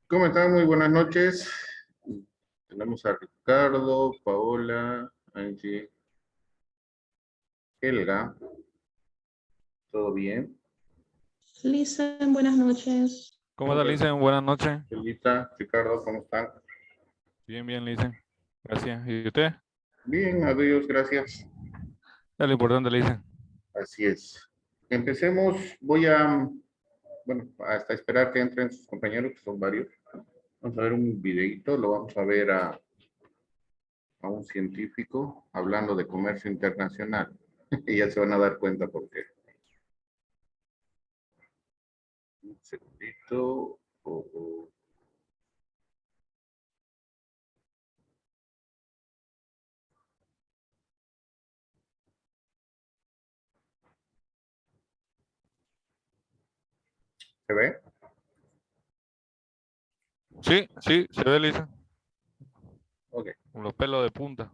¿Cómo están? Muy buenas noches. Tenemos a Ricardo, Paola, Angie, Helga. ¿Todo bien? Lisa, buenas noches. ¿Cómo está, Hola, Licen? Buenas noches. Helguita, Ricardo, ¿cómo están? Bien, bien, Licen. Gracias. ¿Y usted? Bien, adiós, gracias. Es lo importante, Licen. Así es. Empecemos. Bueno, hasta esperar que entren sus compañeros, que son varios. Vamos a ver un videito, lo vamos a ver a un científico hablando de comercio internacional. Y ya se van a dar cuenta por qué. Un segundito. ¿Se ve? Sí, sí, se ve, Licen. Ok. Con los pelos de punta.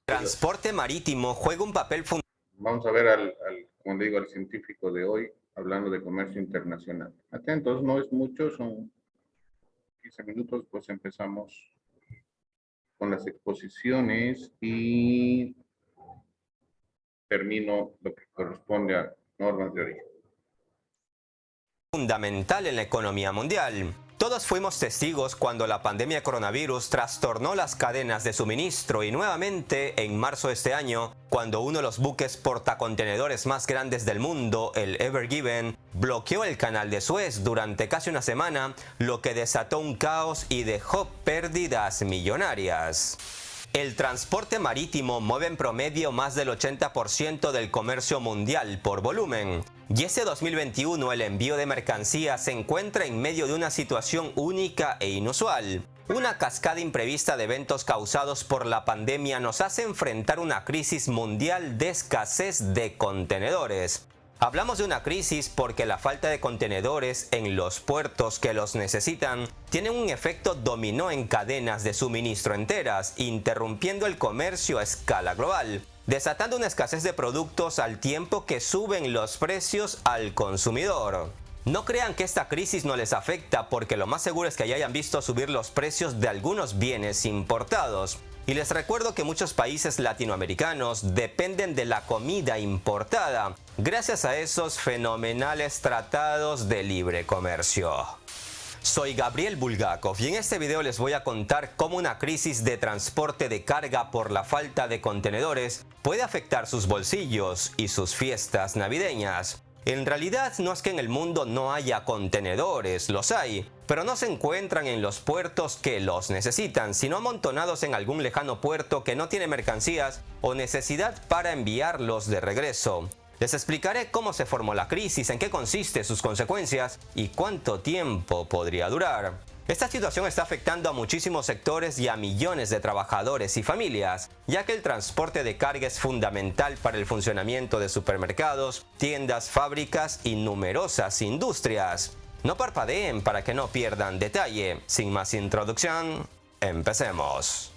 Transporte marítimo juega un papel fundamental. Vamos a ver como le digo, al científico de hoy hablando de comercio internacional. Atentos, no es mucho, son 15 minutos, pues empezamos con las exposiciones y termino lo que corresponde a normas de origen. En la economía mundial. Todos fuimos testigos cuando la pandemia coronavirus trastornó las cadenas de suministro y nuevamente en marzo de este año, cuando uno de los buques portacontenedores más grandes del mundo, el Ever Given, bloqueó el canal de Suez durante casi una semana, lo que desató un caos y dejó pérdidas millonarias. El transporte marítimo mueve en promedio más del 80% del comercio mundial por volumen. Y ese 2021 el envío de mercancías se encuentra en medio de una situación única e inusual. Una cascada imprevista de eventos causados por la pandemia nos hace enfrentar una crisis mundial de escasez de contenedores. Hablamos de una crisis porque la falta de contenedores en los puertos que los necesitan tiene un efecto dominó en cadenas de suministro enteras, interrumpiendo el comercio a escala global, desatando una escasez de productos al tiempo que suben los precios al consumidor. No crean que esta crisis no les afecta, porque lo más seguro es que ya hayan visto subir los precios de algunos bienes importados. Y les recuerdo que muchos países latinoamericanos dependen de la comida importada, gracias a esos fenomenales tratados de libre comercio. Soy Gabriel Bulgakov y en este video les voy a contar cómo una crisis de transporte de carga por la falta de contenedores puede afectar sus bolsillos y sus fiestas navideñas. En realidad no es que en el mundo no haya contenedores, los hay, pero no se encuentran en los puertos que los necesitan, sino amontonados en algún lejano puerto que no tiene mercancías o necesidad para enviarlos de regreso. Les explicaré cómo se formó la crisis, en qué consiste, sus consecuencias y cuánto tiempo podría durar. Esta situación está afectando a muchísimos sectores y a millones de trabajadores y familias, ya que el transporte de carga es fundamental para el funcionamiento de supermercados, tiendas, fábricas y numerosas industrias. No parpadeen para que no pierdan detalle. Sin más introducción, empecemos.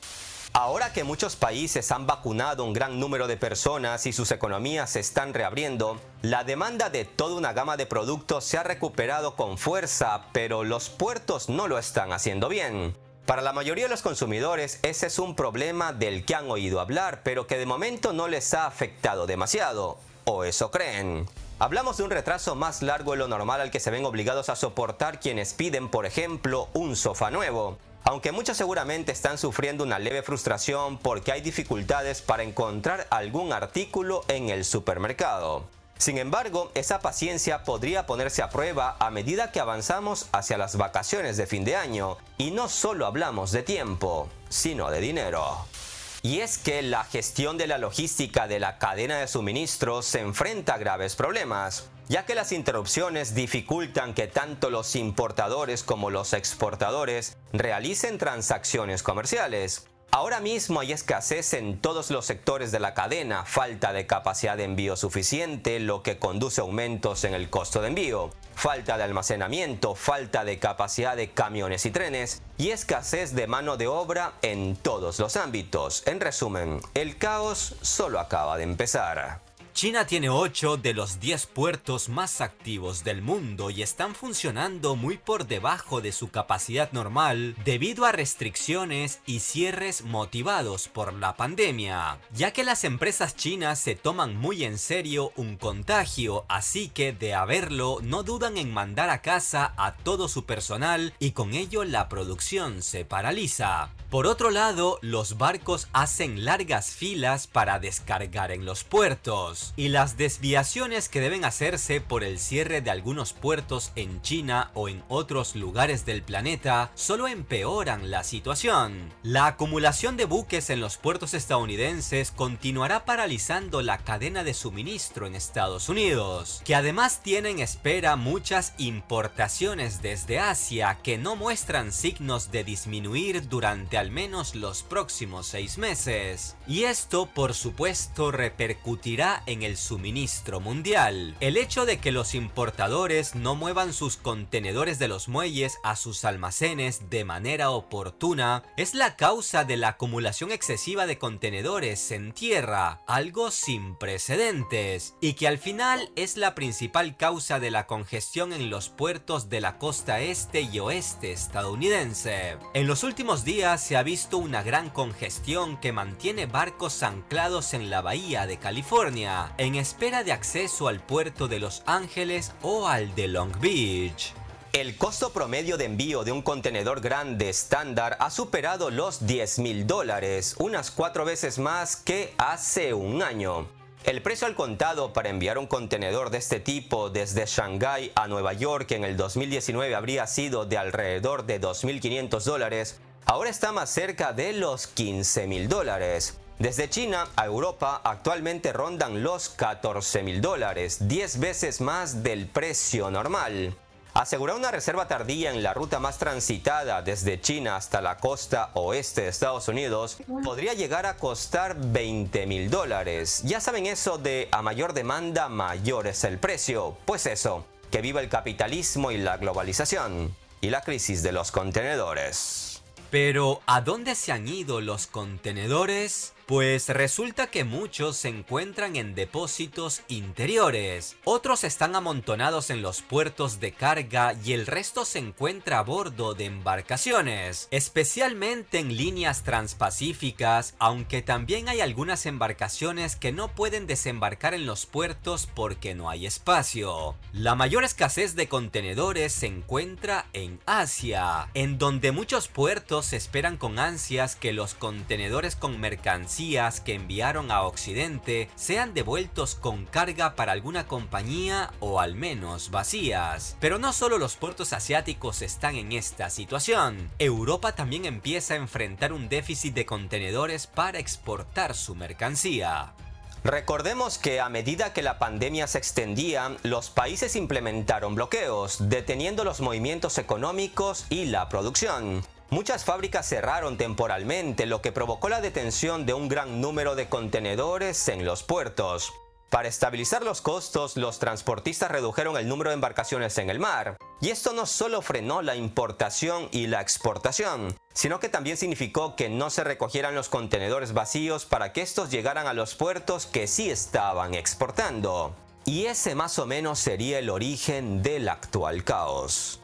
Ahora que muchos países han vacunado un gran número de personas y sus economías se están reabriendo, la demanda de toda una gama de productos se ha recuperado con fuerza, pero los puertos no lo están haciendo bien. Para la mayoría de los consumidores ese es un problema del que han oído hablar, pero que de momento no les ha afectado demasiado, o eso creen. Hablamos de un retraso más largo de lo normal al que se ven obligados a soportar quienes piden, por ejemplo, un sofá nuevo. Aunque muchos seguramente están sufriendo una leve frustración porque hay dificultades para encontrar algún artículo en el supermercado. Sin embargo, esa paciencia podría ponerse a prueba a medida que avanzamos hacia las vacaciones de fin de año. Y no solo hablamos de tiempo, sino de dinero. Y es que la gestión de la logística de la cadena de suministro se enfrenta a graves problemas, ya que las interrupciones dificultan que tanto los importadores como los exportadores realicen transacciones comerciales. Ahora mismo hay escasez en todos los sectores de la cadena, falta de capacidad de envío suficiente, lo que conduce a aumentos en el costo de envío, falta de almacenamiento, falta de capacidad de camiones y trenes y escasez de mano de obra en todos los ámbitos. En resumen, el caos solo acaba de empezar. China tiene 8 de los 10 puertos más activos del mundo y están funcionando muy por debajo de su capacidad normal debido a restricciones y cierres motivados por la pandemia, ya que las empresas chinas se toman muy en serio un contagio, así que de haberlo no dudan en mandar a casa a todo su personal y con ello la producción se paraliza. Por otro lado, los barcos hacen largas filas para descargar en los puertos, y las desviaciones que deben hacerse por el cierre de algunos puertos en China o en otros lugares del planeta solo empeoran la situación. La acumulación de buques en los puertos estadounidenses continuará paralizando la cadena de suministro en Estados Unidos, que además tiene en espera muchas importaciones desde Asia que no muestran signos de disminuir durante al menos los próximos 6 meses. Y esto, por supuesto, repercutirá en el suministro mundial. El hecho de que los importadores no muevan sus contenedores de los muelles a sus almacenes de manera oportuna es la causa de la acumulación excesiva de contenedores en tierra, algo sin precedentes, y que al final es la principal causa de la congestión en los puertos de la costa este y oeste estadounidense. En los últimos días se ha visto una gran congestión que mantiene barcos anclados en la bahía de California, en espera de acceso al puerto de Los Ángeles o al de Long Beach. El costo promedio de envío de un contenedor grande estándar ha superado los $10,000, unas 4 veces más que hace un año. El precio al contado para enviar un contenedor de este tipo desde Shanghái a Nueva York en el 2019 habría sido de alrededor de $2,500, ahora está más cerca de los $15,000. Desde China a Europa actualmente rondan los $14,000, 10 veces más del precio normal. Asegurar una reserva tardía en la ruta más transitada desde China hasta la costa oeste de Estados Unidos podría llegar a costar $20,000. Ya saben eso de a mayor demanda, mayor es el precio. Pues eso, que viva el capitalismo y la globalización y la crisis de los contenedores. Pero, ¿a dónde se han ido los contenedores? Pues resulta que muchos se encuentran en depósitos interiores, otros están amontonados en los puertos de carga y el resto se encuentra a bordo de embarcaciones, especialmente en líneas transpacíficas, aunque también hay algunas embarcaciones que no pueden desembarcar en los puertos porque no hay espacio. La mayor escasez de contenedores se encuentra en Asia, en donde muchos puertos esperan con ansias que los contenedores con mercancías que enviaron a Occidente sean devueltos con carga para alguna compañía o al menos vacías. Pero no solo los puertos asiáticos están en esta situación. Europa también empieza a enfrentar un déficit de contenedores para exportar su mercancía. Recordemos que a medida que la pandemia se extendía, los países implementaron bloqueos, deteniendo los movimientos económicos y la producción. Muchas fábricas cerraron temporalmente, lo que provocó la detención de un gran número de contenedores en los puertos. Para estabilizar los costos, los transportistas redujeron el número de embarcaciones en el mar. Y esto no solo frenó la importación y la exportación, sino que también significó que no se recogieran los contenedores vacíos para que estos llegaran a los puertos que sí estaban exportando. Y ese más o menos sería el origen del actual caos.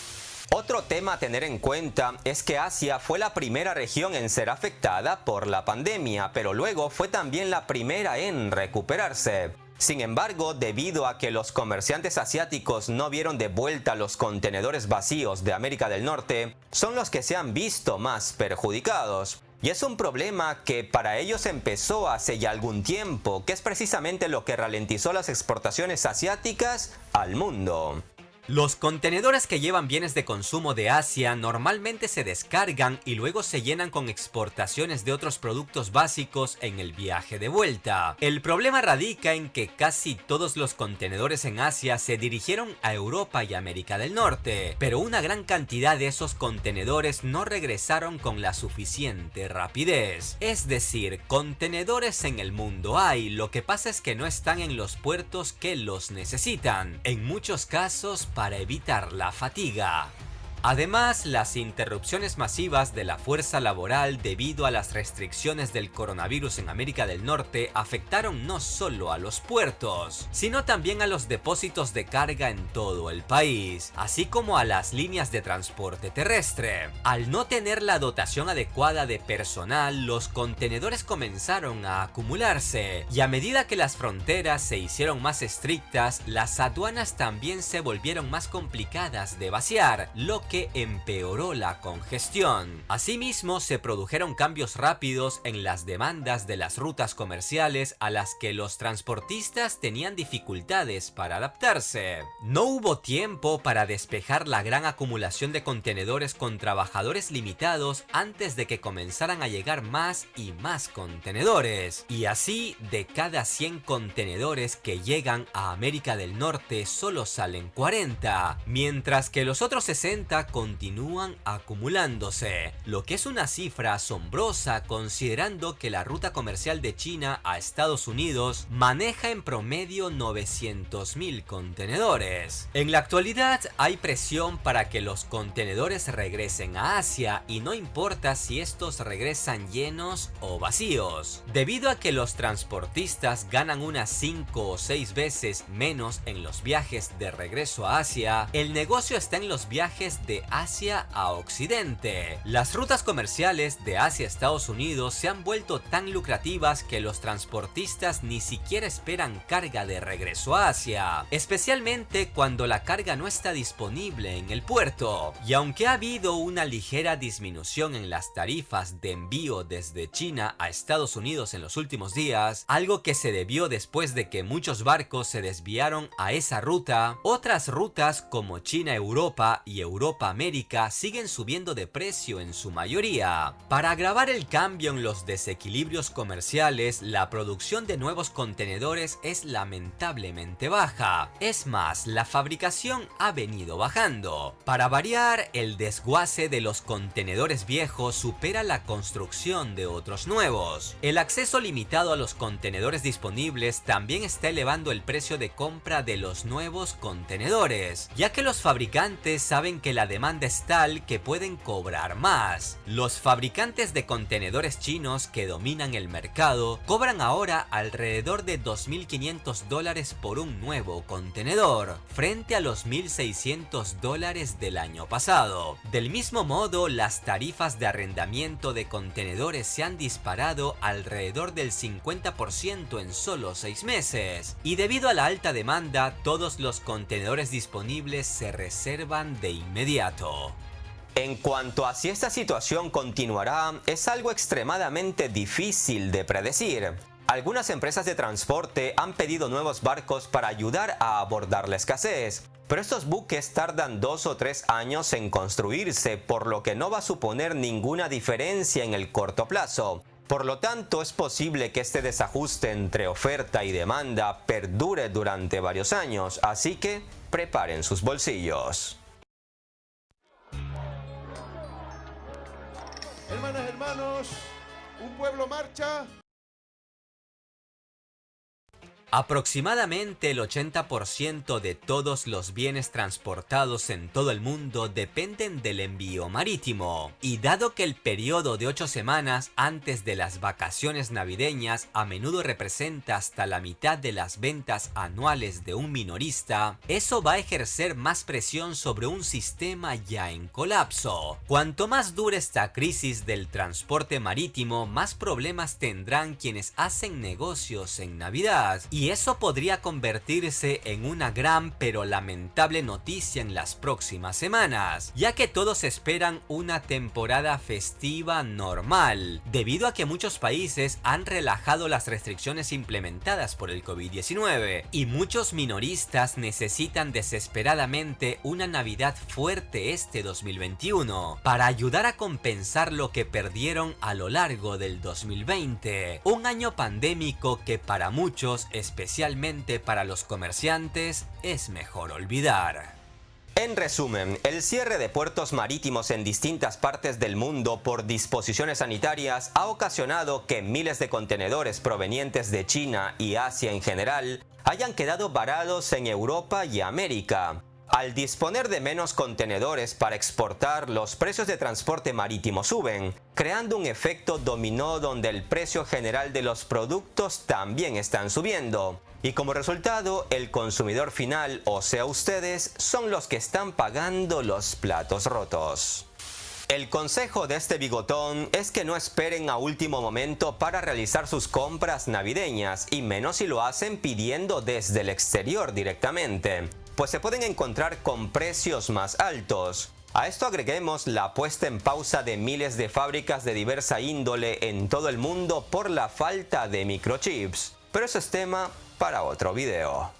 Otro tema a tener en cuenta es que Asia fue la primera región en ser afectada por la pandemia, pero luego fue también la primera en recuperarse. Sin embargo, debido a que los comerciantes asiáticos no vieron de vuelta los contenedores vacíos de América del Norte, son los que se han visto más perjudicados. Y es un problema que para ellos empezó hace ya algún tiempo, que es precisamente lo que ralentizó las exportaciones asiáticas al mundo. Los contenedores que llevan bienes de consumo de Asia normalmente se descargan y luego se llenan con exportaciones de otros productos básicos en el viaje de vuelta. El problema radica en que casi todos los contenedores en Asia se dirigieron a Europa y América del Norte, pero una gran cantidad de esos contenedores no regresaron con la suficiente rapidez. Es decir, contenedores en el mundo hay, lo que pasa es que no están en los puertos que los necesitan. En muchos casos, para evitar la fatiga. Además, las interrupciones masivas de la fuerza laboral debido a las restricciones del coronavirus en América del Norte afectaron no solo a los puertos, sino también a los depósitos de carga en todo el país, así como a las líneas de transporte terrestre. Al no tener la dotación adecuada de personal, los contenedores comenzaron a acumularse, y a medida que las fronteras se hicieron más estrictas, las aduanas también se volvieron más complicadas de vaciar, lo que empeoró la congestión. Asimismo, se produjeron cambios rápidos en las demandas de las rutas comerciales a las que los transportistas tenían dificultades para adaptarse. No hubo tiempo para despejar la gran acumulación de contenedores con trabajadores limitados antes de que comenzaran a llegar más y más contenedores. Y así, de cada 100 contenedores que llegan a América del Norte solo salen 40, mientras que los otros 60 continúan acumulándose, lo que es una cifra asombrosa considerando que la ruta comercial de China a Estados Unidos maneja en promedio 900.000 contenedores. En la actualidad hay presión para que los contenedores regresen a Asia, y no importa si estos regresan llenos o vacíos, debido a que los transportistas ganan unas 5 o 6 veces menos en los viajes de regreso a Asia. El negocio está en los viajes de Asia a Occidente. Las rutas comerciales de Asia a Estados Unidos se han vuelto tan lucrativas que los transportistas ni siquiera esperan carga de regreso a Asia, especialmente cuando la carga no está disponible en el puerto. Y aunque ha habido una ligera disminución en las tarifas de envío desde China a Estados Unidos en los últimos días, algo que se debió después de que muchos barcos se desviaron a esa ruta, otras rutas como China-Europa y Europa-América siguen subiendo de precio en su mayoría. Para agravar el cambio en los desequilibrios comerciales, la producción de nuevos contenedores es lamentablemente baja. Es más, la fabricación ha venido bajando. Para variar, el desguace de los contenedores viejos supera la construcción de otros nuevos. El acceso limitado a los contenedores disponibles también está elevando el precio de compra de los nuevos contenedores, ya que los fabricantes saben que la demanda es tal que pueden cobrar más. Los fabricantes de contenedores chinos que dominan el mercado cobran ahora alrededor de $2.500 por un nuevo contenedor, frente a los $1.600 del año pasado. Del mismo modo, las tarifas de arrendamiento de contenedores se han disparado alrededor del 50% en solo 6 meses, y debido a la alta demanda, todos los contenedores disponibles se reservan de inmediato. En cuanto a si esta situación continuará, es algo extremadamente difícil de predecir. Algunas empresas de transporte han pedido nuevos barcos para ayudar a abordar la escasez, pero estos buques tardan 2 o 3 años en construirse, por lo que no va a suponer ninguna diferencia en el corto plazo. Por lo tanto, es posible que este desajuste entre oferta y demanda perdure durante varios años, así que preparen sus bolsillos. Hermanas, hermanos, un pueblo marcha. Aproximadamente el 80% de todos los bienes transportados en todo el mundo dependen del envío marítimo, y dado que el periodo de 8 semanas antes de las vacaciones navideñas a menudo representa hasta la mitad de las ventas anuales de un minorista, eso va a ejercer más presión sobre un sistema ya en colapso. Cuanto más dure esta crisis del transporte marítimo, más problemas tendrán quienes hacen negocios en Navidad. Y eso podría convertirse en una gran pero lamentable noticia en las próximas semanas, ya que todos esperan una temporada festiva normal, debido a que muchos países han relajado las restricciones implementadas por el COVID-19, y muchos minoristas necesitan desesperadamente una Navidad fuerte este 2021, para ayudar a compensar lo que perdieron a lo largo del 2020, un año pandémico que para muchos, especialmente para los comerciantes, es mejor olvidar. En resumen, el cierre de puertos marítimos en distintas partes del mundo por disposiciones sanitarias ha ocasionado que miles de contenedores provenientes de China y Asia en general hayan quedado varados en Europa y América. Al disponer de menos contenedores para exportar, los precios de transporte marítimo suben, creando un efecto dominó donde el precio general de los productos también están subiendo. Y como resultado, el consumidor final, o sea ustedes, son los que están pagando los platos rotos. El consejo de este bigotón es que no esperen a último momento para realizar sus compras navideñas, y menos si lo hacen pidiendo desde el exterior directamente, pues se pueden encontrar con precios más altos. A esto agreguemos la puesta en pausa de miles de fábricas de diversa índole en todo el mundo por la falta de microchips. Pero eso es tema para otro video.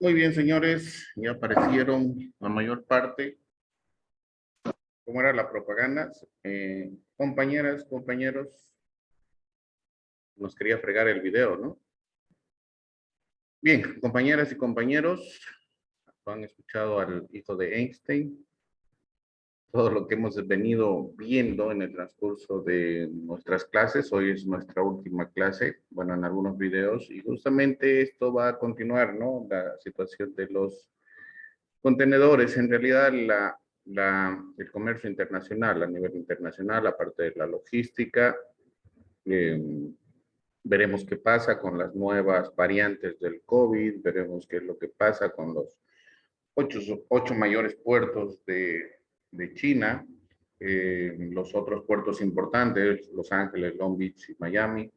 Muy bien, señores, ya aparecieron la mayor parte. ¿Cómo era la propaganda? Compañeras, compañeros, nos quería fregar el video, ¿no? Bien, compañeras y compañeros, han escuchado al hijo de Einstein, todo lo que hemos venido viendo en el transcurso de nuestras clases. Hoy es nuestra última clase, bueno, en algunos videos, y justamente esto va a continuar, ¿no? La situación de los contenedores. En realidad, el comercio internacional, a nivel internacional, aparte de la logística, veremos qué pasa con las nuevas variantes del COVID, veremos qué es lo que pasa con los ocho mayores puertos de China, los otros puertos importantes, Los Ángeles, Long Beach y Miami,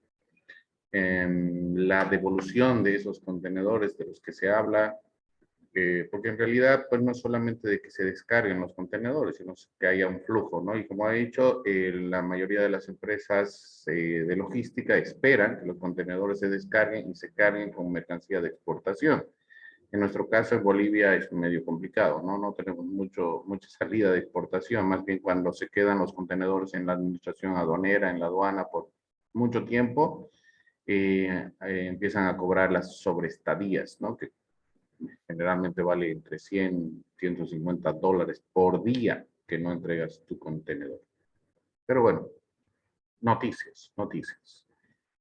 la devolución de esos contenedores de los que se habla, porque en realidad pues no es solamente de que se descarguen los contenedores, sino que haya un flujo, ¿no? Y como ha dicho, la mayoría de las empresas de logística esperan que los contenedores se descarguen y se carguen con mercancía de exportación. En nuestro caso, en Bolivia es medio complicado, ¿no? No tenemos mucha salida de exportación, más bien cuando se quedan los contenedores en la administración aduanera, en la aduana por mucho tiempo, empiezan a cobrar las sobreestadías, ¿no? Que generalmente vale entre 100, $150 por día que no entregas tu contenedor. Pero bueno, noticias, noticias.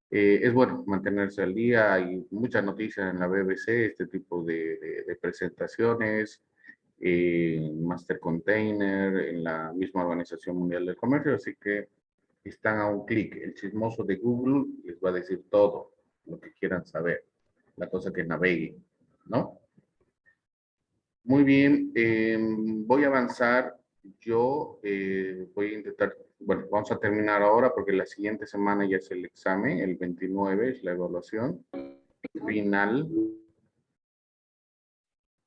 Es bueno mantenerse al día, hay muchas noticias en la BBC, este tipo de presentaciones, Master Container, en la misma Organización Mundial del Comercio, así que están a un clic. El chismoso de Google les va a decir todo lo que quieran saber, la cosa que naveguen, ¿no? Muy bien, voy a avanzar. Yo voy a intentar, bueno, vamos a terminar ahora porque la siguiente semana ya es el examen, el 29 es la evaluación final.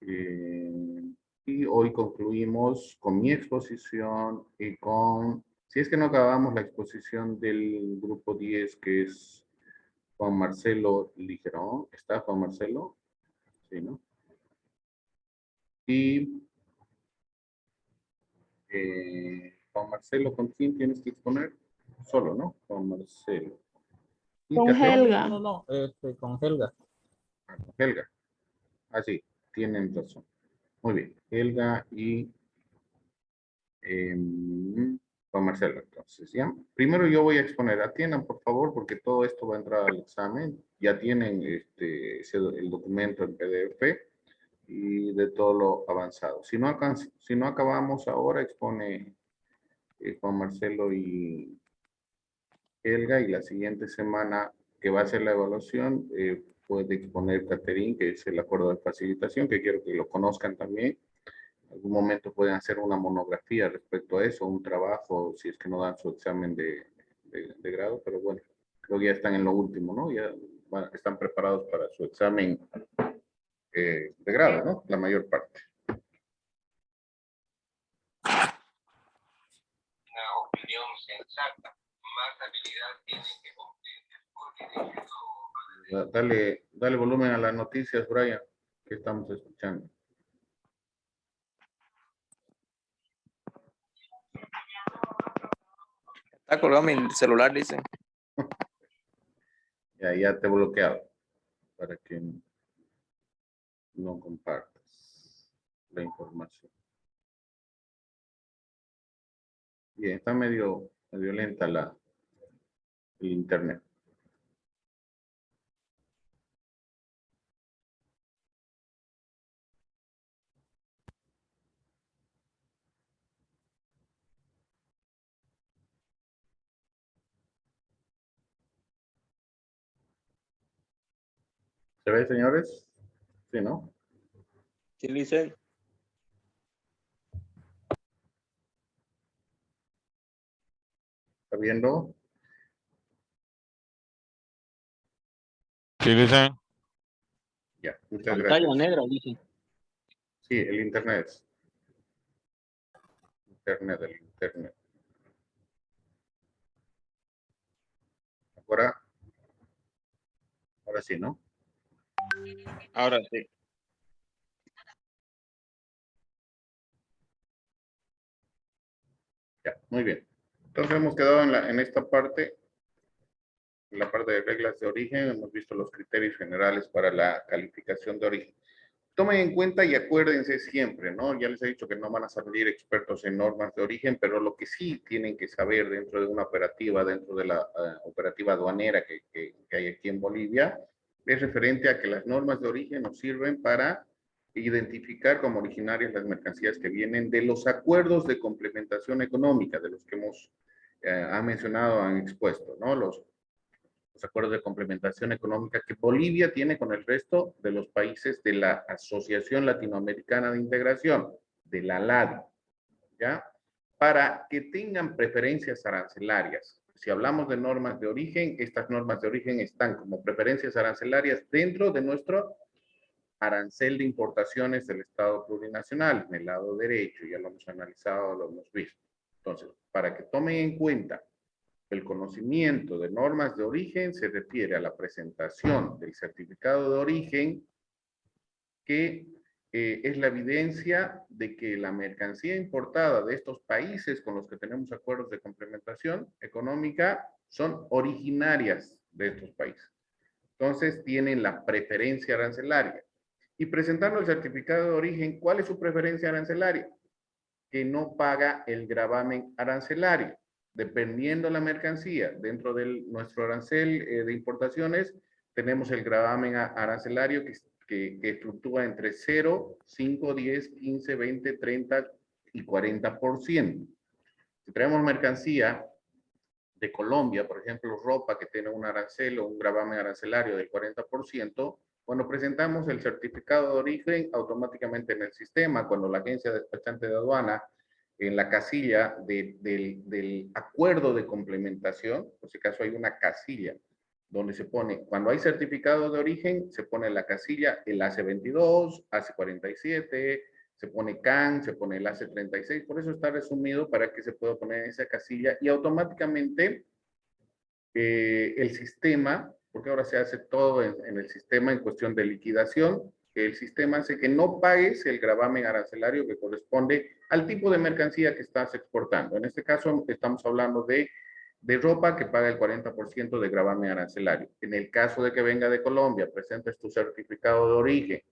Y hoy concluimos con mi exposición y con, si es que no acabamos la exposición del grupo 10, que es Juan Marcelo Ligerón. ¿Está Juan Marcelo? Sí, ¿no? Y Juan Marcelo, ¿con quién tienes que exponer? Solo, ¿no? Juan Marcelo. ¿Y Con Cateo? Helga. No, con Helga. Ah, con Helga. Ah, sí, tienen razón. Muy bien. Helga y Juan Marcelo. Entonces, ya. Primero yo voy a exponer. Atiendan, por favor, porque todo esto va a entrar al examen. Ya tienen el documento en PDF y de todo lo avanzado. Si no acabamos ahora, expone Juan Marcelo y Helga, y la siguiente semana que va a ser la evaluación, puede exponer Caterín, que es el acuerdo de facilitación, que quiero que lo conozcan también. En algún momento pueden hacer una monografía respecto a eso, un trabajo, si es que no dan su examen de grado, pero bueno, creo que ya están en lo último, ¿no? Ya están preparados para su examen de grado, ¿no? La mayor parte. Una opinión sensata, más habilidad tienen que dale volumen a las noticias, Brian, que estamos escuchando. Está colgado mi celular, dice. Ya te he bloqueado para que no compartas la información. Bien, está medio lenta el internet. ¿Se ve, señores? Sí, ¿no? Sí, listen. ¿Está viendo? Sí, listen. Ya, muchas Pantalla gracias. negra, dice. Sí, el internet. El internet. Ahora sí, ¿no? Ahora sí. Ya, muy bien. Entonces hemos quedado en esta parte, en la parte de reglas de origen, hemos visto los criterios generales para la calificación de origen. Tomen en cuenta y acuérdense siempre, ¿no? Ya les he dicho que no van a salir expertos en normas de origen, pero lo que sí tienen que saber dentro de una operativa, dentro de la operativa aduanera que hay aquí en Bolivia, es referente a que las normas de origen nos sirven para identificar como originarias las mercancías que vienen de los acuerdos de complementación económica, de los que hemos han mencionado, han expuesto, ¿no? Los acuerdos de complementación económica que Bolivia tiene con el resto de los países de la Asociación Latinoamericana de Integración, de la LADI, ¿ya? Para que tengan preferencias arancelarias. Si hablamos de normas de origen, estas normas de origen están como preferencias arancelarias dentro de nuestro arancel de importaciones del Estado plurinacional, en el lado derecho, ya lo hemos analizado, lo hemos visto. Entonces, para que tomen en cuenta el conocimiento de normas de origen se refiere a la presentación del certificado de origen, que es la evidencia de que la mercancía importada de estos países con los que tenemos acuerdos de complementación económica son originarias de estos países. Entonces, tienen la preferencia arancelaria. Y presentando el certificado de origen, ¿cuál es su preferencia arancelaria? Que no paga el gravamen arancelario. Dependiendo la mercancía, dentro de nuestro arancel de importaciones, tenemos el gravamen arancelario que fluctúa entre 0, 5, 10, 15, 20, 30 y 40%. Si traemos mercancía de Colombia, por ejemplo, ropa que tiene un arancel o un gravamen arancelario del 40%, cuando presentamos el certificado de origen, automáticamente en el sistema, cuando la agencia despachante de aduana, en la casilla del acuerdo de complementación, por si acaso hay una casilla donde se pone, cuando hay certificado de origen, se pone la casilla el AC22, AC47, se pone CAN, se pone el AC36, por eso está resumido para que se pueda poner en esa casilla y automáticamente el sistema, porque ahora se hace todo en el sistema en cuestión de liquidación, el sistema hace que no pagues el gravamen arancelario que corresponde al tipo de mercancía que estás exportando. En este caso estamos hablando de ropa que paga el 40% de gravamen arancelario. En el caso de que venga de Colombia, presentes tu certificado de origen,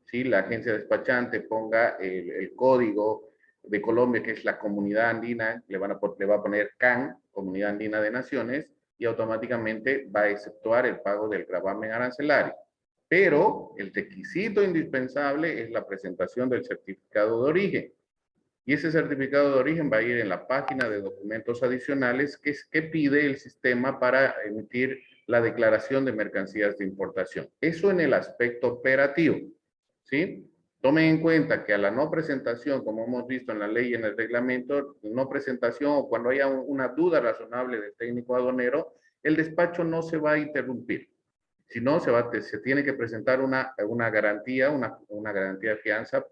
¿sí? La agencia despachante ponga el código de Colombia, que es la Comunidad Andina, le va a poner CAN, Comunidad Andina de Naciones, y automáticamente va a exceptuar el pago del gravamen arancelario. Pero el requisito indispensable es la presentación del certificado de origen. Y ese certificado de origen va a ir en la página de documentos adicionales que pide el sistema para emitir la declaración de mercancías de importación. Eso en el aspecto operativo, ¿sí? Tomen en cuenta que a la no presentación, como hemos visto en la ley y en el reglamento, no presentación o cuando haya una duda razonable del técnico aduanero, el despacho no se va a interrumpir. Si no, se tiene que presentar una garantía, una garantía de fianza,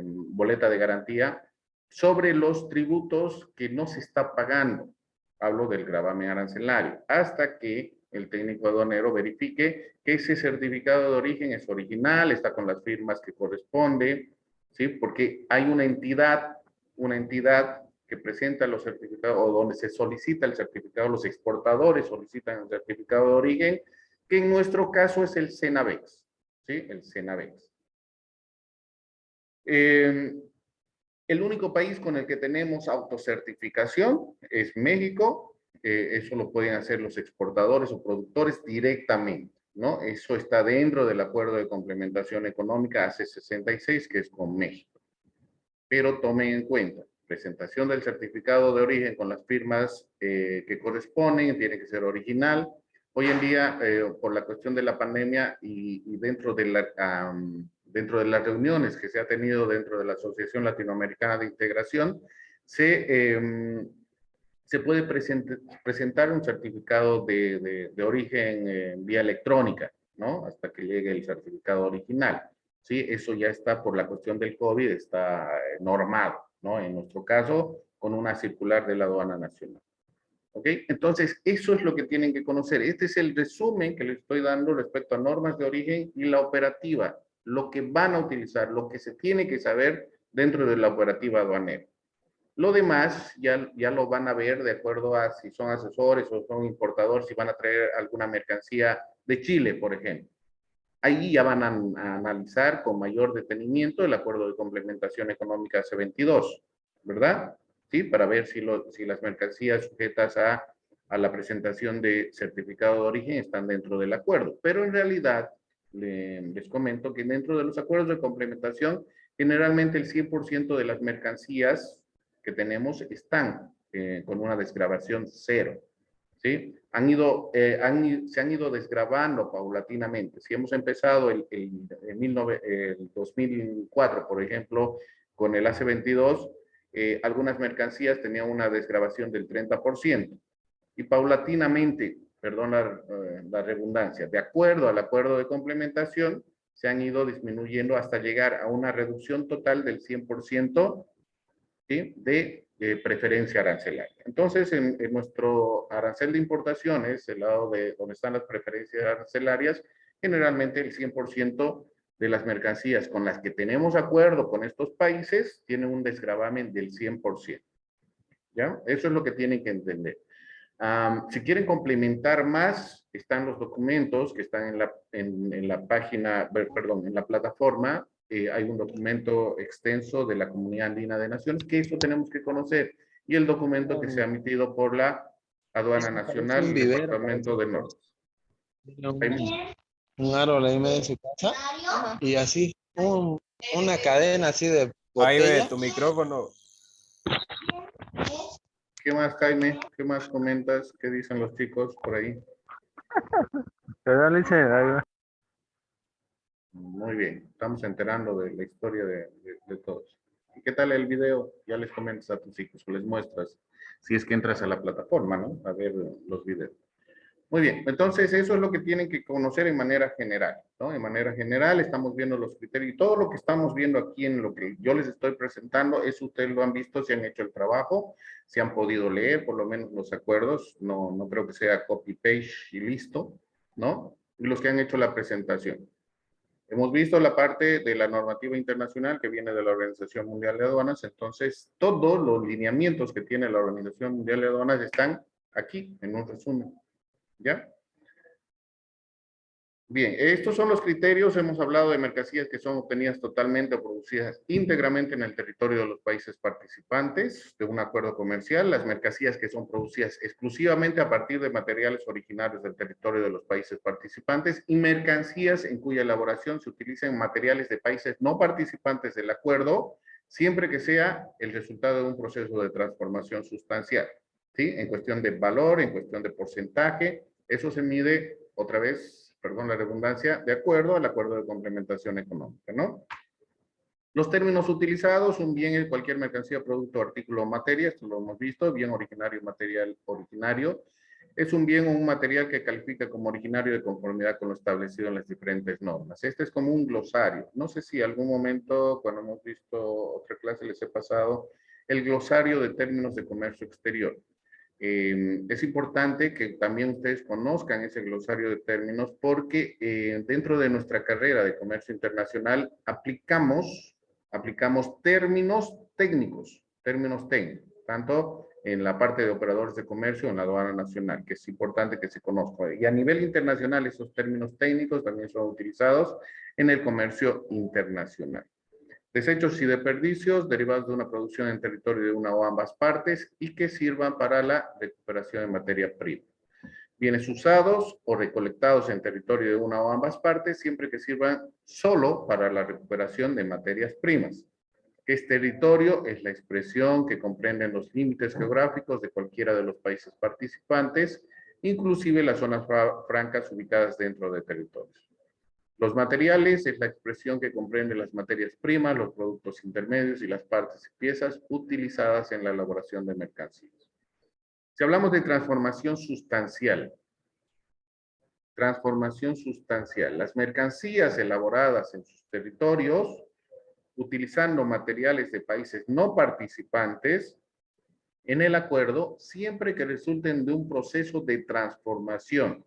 boleta de garantía, sobre los tributos que no se está pagando. Hablo del gravamen arancelario, hasta que el técnico aduanero verifique que ese certificado de origen es original, está con las firmas que corresponde, ¿sí? Porque hay una entidad que presenta los certificados o donde se solicita el certificado, los exportadores solicitan el certificado de origen, que en nuestro caso es el Cenavex, ¿sí? El Cenavex. El único país con el que tenemos autocertificación es México. Eso lo pueden hacer los exportadores o productores directamente, ¿no? Eso está dentro del acuerdo de complementación económica AC66, que es con México. Pero tomen en cuenta, presentación del certificado de origen con las firmas que corresponden, tiene que ser original. Hoy en día, por la cuestión de la pandemia y dentro de las reuniones que se ha tenido dentro de la Asociación Latinoamericana de Integración, se puede presentar un certificado de origen vía electrónica, ¿no? Hasta que llegue el certificado original. ¿Sí? Eso ya está por la cuestión del COVID, está normado, ¿no? En nuestro caso, con una circular de la Aduana Nacional. ¿Ok? Entonces, eso es lo que tienen que conocer. Este es el resumen que les estoy dando respecto a normas de origen y la operativa, lo que van a utilizar, lo que se tiene que saber dentro de la operativa aduanera. Lo demás ya lo van a ver de acuerdo a si son asesores o son importadores, si van a traer alguna mercancía de Chile, por ejemplo. Ahí ya van a analizar con mayor detenimiento el acuerdo de complementación económica C22, ¿verdad? ¿Sí? Para ver si las mercancías sujetas a la presentación de certificado de origen están dentro del acuerdo. Pero en realidad, les comento que dentro de los acuerdos de complementación, generalmente el 100% de las mercancías que tenemos están con una desgravación cero. ¿Sí? Se han ido desgravando paulatinamente. Si hemos empezado el 2004, por ejemplo, con el AC22, algunas mercancías tenían una desgravación del 30%. Y paulatinamente, perdón la redundancia, de acuerdo al acuerdo de complementación, se han ido disminuyendo hasta llegar a una reducción total del 100%, ¿sí? de preferencia arancelaria. Entonces, en nuestro arancel de importaciones, el lado de donde están las preferencias arancelarias, generalmente el 100% de las mercancías con las que tenemos acuerdo con estos países tienen un desgravamen del 100%. ¿Ya? Eso es lo que tienen que entender. Si quieren complementar más, están los documentos que están en la página, perdón, en la plataforma. Hay un documento extenso de la Comunidad Andina de Naciones, que eso tenemos que conocer, y el documento que se ha emitido por la Aduana Nacional y el Departamento de Norte. Un árbol ahí medio de su casa y así una cadena así de Ahí ve botella. tu micrófono. ¿Qué más, Jaime? ¿Qué más comentas? ¿Qué dicen los chicos por ahí? Perdón, Licen, ahí va. Muy bien, estamos enterando de la historia de todos. ¿Y qué tal el video? Ya les comentas a tus hijos, o les muestras, si es que entras a la plataforma, ¿no? A ver los videos. Muy bien, entonces eso es lo que tienen que conocer en manera general, ¿no? En manera general estamos viendo los criterios y todo lo que estamos viendo aquí en lo que yo les estoy presentando, eso ustedes lo han visto, si han hecho el trabajo, si han podido leer por lo menos los acuerdos, no creo que sea copy-paste y listo, ¿no? Y los que han hecho la presentación. Hemos visto la parte de la normativa internacional que viene de la Organización Mundial de Aduanas, entonces todos los lineamientos que tiene la Organización Mundial de Aduanas están aquí en un resumen. ¿Ya? Bien, estos son los criterios. Hemos hablado de mercancías que son obtenidas totalmente o producidas íntegramente en el territorio de los países participantes de un acuerdo comercial. Las mercancías que son producidas exclusivamente a partir de materiales originarios del territorio de los países participantes y mercancías en cuya elaboración se utilizan materiales de países no participantes del acuerdo, siempre que sea el resultado de un proceso de transformación sustancial. ¿Sí? En cuestión de valor, en cuestión de porcentaje, eso se mide, otra vez, perdón la redundancia, de acuerdo al acuerdo de complementación económica, ¿no? Los términos utilizados, un bien es cualquier mercancía, producto, artículo o materia, esto lo hemos visto, bien originario, material originario, es un bien o un material que califica como originario de conformidad con lo establecido en las diferentes normas. Este es como un glosario. No sé si algún momento, cuando hemos visto otra clase, les he pasado el glosario de términos de comercio exterior. Es importante que también ustedes conozcan ese glosario de términos porque dentro de nuestra carrera de comercio internacional aplicamos términos técnicos, tanto en la parte de operadores de comercio en la aduana nacional, que es importante que se conozca. Y a nivel internacional esos términos técnicos también son utilizados en el comercio internacional. Desechos y desperdicios derivados de una producción en territorio de una o ambas partes y que sirvan para la recuperación de materia prima. Bienes usados o recolectados en territorio de una o ambas partes siempre que sirvan solo para la recuperación de materias primas. ¿Qué es territorio? Es la expresión que comprende los límites geográficos de cualquiera de los países participantes inclusive las zonas francas ubicadas dentro de territorios. Los materiales es la expresión que comprende las materias primas, los productos intermedios y las partes y piezas utilizadas en la elaboración de mercancías. Si hablamos de transformación sustancial, las mercancías elaboradas en sus territorios, utilizando materiales de países no participantes en el acuerdo, siempre que resulten de un proceso de transformación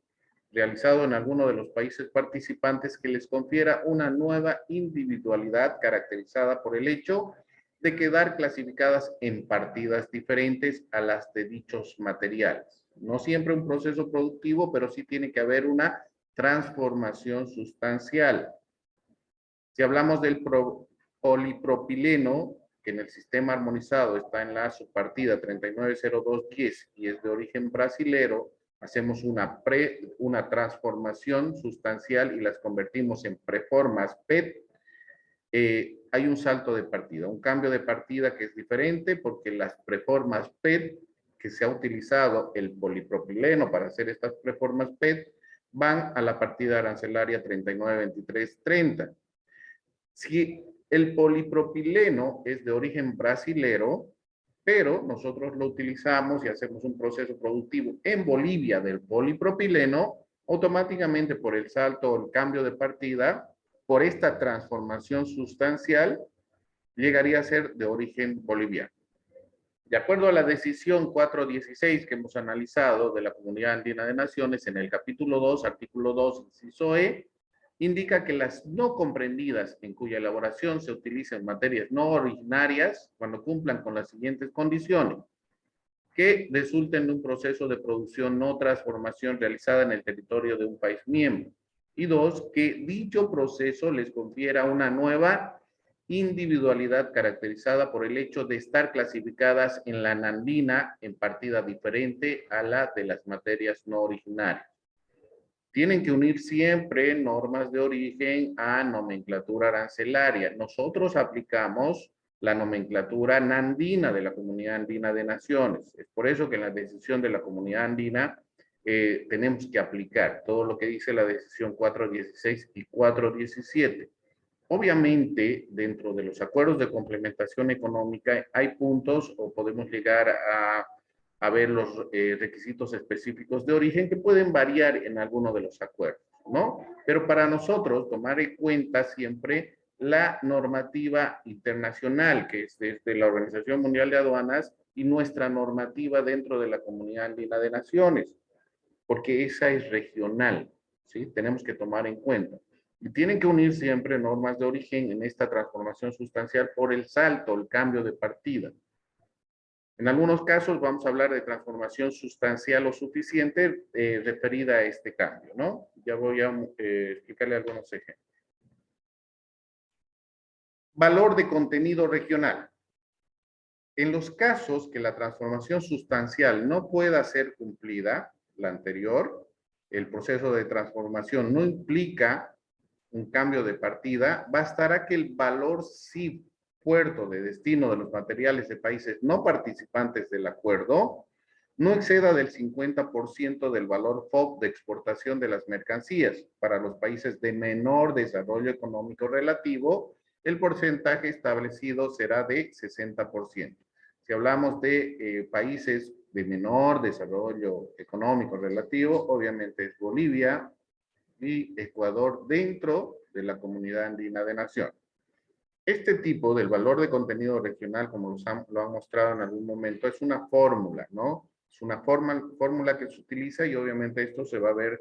realizado en alguno de los países participantes que les confiera una nueva individualidad caracterizada por el hecho de quedar clasificadas en partidas diferentes a las de dichos materiales. No siempre un proceso productivo, pero sí tiene que haber una transformación sustancial. Si hablamos del polipropileno, que en el sistema armonizado está en la subpartida 390210 y es de origen brasilero, hacemos una transformación sustancial y las convertimos en preformas PET. Hay un salto de partida, un cambio de partida que es diferente porque las preformas PET que se ha utilizado el polipropileno para hacer estas preformas PET van a la partida arancelaria 392330. Si el polipropileno es de origen brasilero, pero nosotros lo utilizamos y hacemos un proceso productivo en Bolivia del polipropileno, automáticamente por el salto o el cambio de partida, por esta transformación sustancial, llegaría a ser de origen boliviano. De acuerdo a la decisión 416 que hemos analizado de la Comunidad Andina de Naciones, en el capítulo 2, artículo 2, inciso E, indica que las no comprendidas en cuya elaboración se utilizan materias no originarias, cuando cumplan con las siguientes condiciones, que resulten de un proceso de producción no transformación realizada en el territorio de un país miembro. Y dos, que dicho proceso les confiera una nueva individualidad caracterizada por el hecho de estar clasificadas en la andina en partida diferente a la de las materias no originarias. Tienen que unir siempre normas de origen a nomenclatura arancelaria. Nosotros aplicamos la nomenclatura nandina de la Comunidad Andina de Naciones. Es por eso que en la decisión de la Comunidad Andina tenemos que aplicar todo lo que dice la decisión 416 y 417. Obviamente, dentro de los acuerdos de complementación económica hay puntos o podemos llegar a ver los requisitos específicos de origen que pueden variar en alguno de los acuerdos, ¿no? Pero para nosotros tomar en cuenta siempre la normativa internacional, que es desde la Organización Mundial de Aduanas y nuestra normativa dentro de la Comunidad Andina de Naciones, porque esa es regional, ¿sí? Tenemos que tomar en cuenta. Y tienen que unir siempre normas de origen en esta transformación sustancial por el salto, el cambio de partida. En algunos casos vamos a hablar de transformación sustancial o suficiente referida a este cambio, ¿no? Ya voy a explicarle algunos ejemplos. Valor de contenido regional. En los casos que la transformación sustancial no pueda ser cumplida, la anterior, el proceso de transformación no implica un cambio de partida, bastará que el valor CIF, puerto de destino de los materiales de países no participantes del acuerdo, no exceda del 50% del valor FOB de exportación de las mercancías. Para los países de menor desarrollo económico relativo, el porcentaje establecido será de 60%. Si hablamos de países de menor desarrollo económico relativo, obviamente es Bolivia y Ecuador dentro de la Comunidad Andina de Naciones. Este tipo del valor de contenido regional, como lo han mostrado en algún momento, es una fórmula, ¿no? Es una fórmula que se utiliza y obviamente esto se va a ver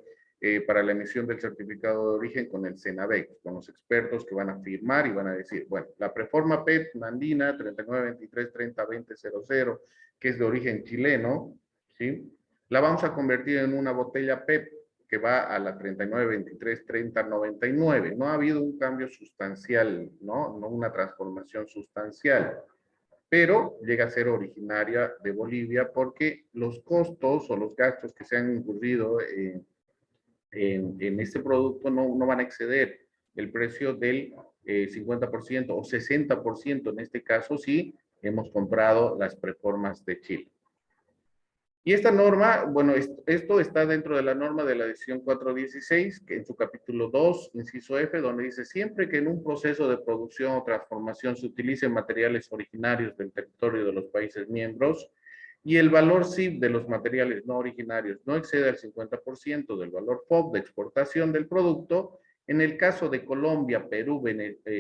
para la emisión del certificado de origen con el CENAVEC, con los expertos que van a firmar y van a decir, bueno, la preforma PET andina 3923302000, que es de origen chileno, ¿sí? La vamos a convertir en una botella PET que va a la 39233099. No ha habido un cambio sustancial, ¿no? No una transformación sustancial, pero llega a ser originaria de Bolivia porque los costos o los gastos que se han incurrido en este producto no van a exceder el precio del 50% o 60% en este caso si hemos comprado las preformas de Chile. Y esta norma, bueno, esto está dentro de la norma de la decisión 416, que en su capítulo 2, inciso F, donde dice, siempre que en un proceso de producción o transformación se utilicen materiales originarios del territorio de los países miembros y el valor CIF de los materiales no originarios no excede al 50% del valor FOB de exportación del producto, en el caso de Colombia, Perú,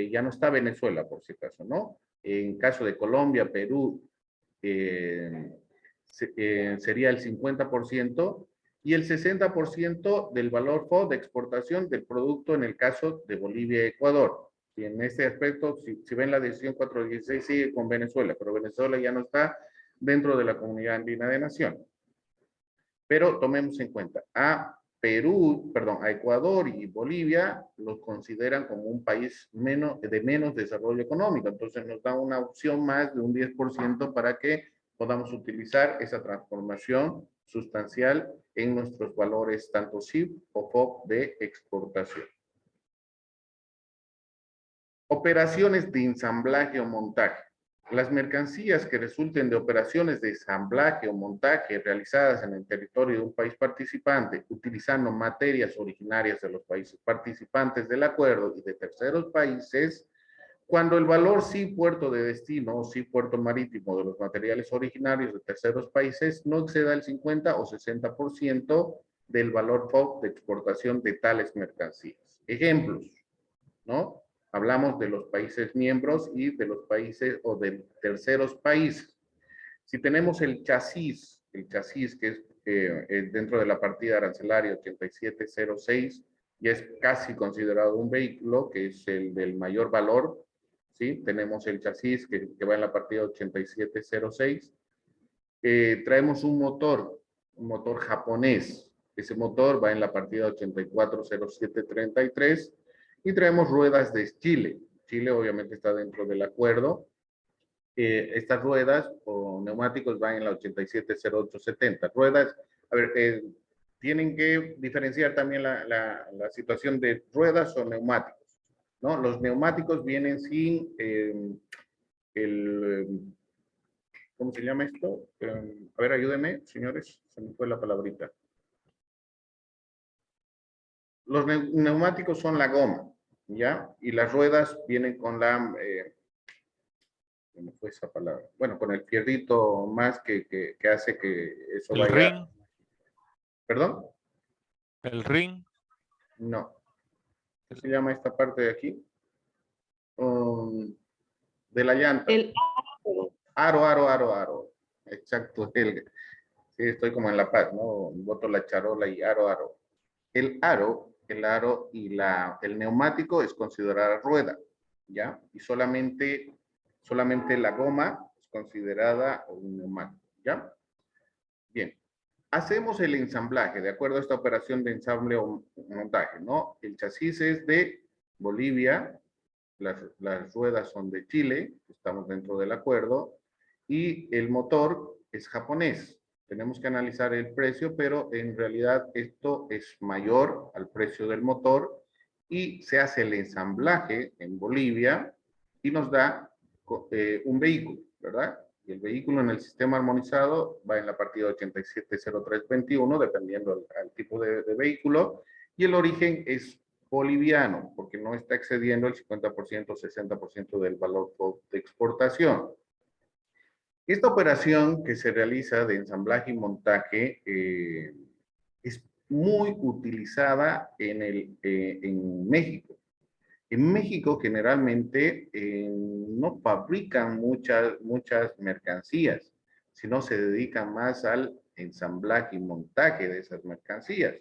ya no está Venezuela por si acaso, ¿no? En caso de Colombia, Perú, sería el 50% y el 60% del valor FOB de exportación del producto en el caso de Bolivia y Ecuador. Y en este aspecto, si ven la decisión 416 sigue con Venezuela, pero Venezuela ya no está dentro de la Comunidad Andina de Naciones. Pero tomemos en cuenta, a Ecuador y Bolivia los consideran como un país de menos desarrollo económico, entonces nos da una opción más de un 10% para que podamos utilizar esa transformación sustancial en nuestros valores tanto CIF o FOB de exportación. Operaciones de ensamblaje o montaje. Las mercancías que resulten de operaciones de ensamblaje o montaje realizadas en el territorio de un país participante, utilizando materias originarias de los países participantes del acuerdo y de terceros países, cuando el valor sí puerto de destino o sí puerto marítimo de los materiales originarios de terceros países no exceda el 50 o 60% del valor FOB de exportación de tales mercancías. Ejemplos, ¿no? Hablamos de los países miembros y de los países o de terceros países. Si tenemos el chasis que es dentro de la partida arancelaria 8706, ya es casi considerado un vehículo, que es el del mayor valor, ¿sí? Tenemos el chasis que va en la partida 8706. Traemos un motor japonés. Ese motor va en la partida 840733. Y traemos ruedas de Chile. Chile obviamente está dentro del acuerdo. Estas ruedas o neumáticos van en la 870870. Ruedas, a ver, tienen que diferenciar también la situación de ruedas o neumáticos, ¿no? Los neumáticos vienen sin ¿cómo se llama esto? A ver, ayúdenme, señores, se me fue la palabrita. Los neumáticos son la goma, ¿ya? Y las ruedas vienen con ¿cómo fue esa palabra? Bueno, con el fierrito más que hace que eso ¿El vaya... ring? ¿Perdón? ¿El ring? No. ¿Qué se llama esta parte de aquí? De la llanta. El Aro. Exacto. Sí, estoy como en La Paz, ¿no? Boto la charola y aro. El aro y el neumático es considerada rueda, ¿ya? Y solamente la goma es considerada un neumático, ¿ya? Bien. Hacemos el ensamblaje, de acuerdo a esta operación de ensamble o montaje, ¿no? El chasis es de Bolivia, las ruedas son de Chile, estamos dentro del acuerdo, y el motor es japonés. Tenemos que analizar el precio, pero en realidad esto es mayor al precio del motor y se hace el ensamblaje en Bolivia y nos da un vehículo, ¿verdad? Y el vehículo en el sistema armonizado va en la partida 870321, dependiendo al tipo de vehículo, y el origen es boliviano, porque no está excediendo el 50% o 60% del valor de exportación. Esta operación que se realiza de ensamblaje y montaje es muy utilizada en México. En México generalmente no fabrican muchas mercancías, sino se dedican más al ensamblaje y montaje de esas mercancías.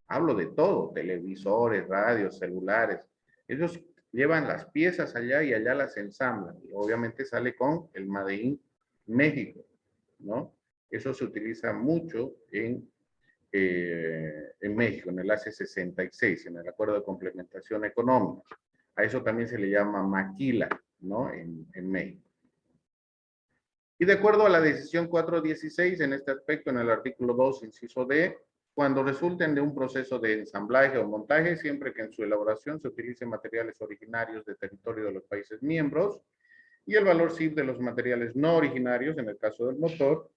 Hablo de todo, televisores, radios, celulares. Ellos llevan las piezas allá y allá las ensamblan. Y obviamente sale con el Made in México, ¿no? Eso se utiliza mucho en México, en el AC66, en el Acuerdo de Complementación Económica. A eso también se le llama maquila, ¿no? En México. Y de acuerdo a la decisión 416, en este aspecto, en el artículo 2, inciso D, cuando resulten de un proceso de ensamblaje o montaje, siempre que en su elaboración se utilicen materiales originarios de territorio de los países miembros, y el valor CIF de los materiales no originarios, en el caso del motor,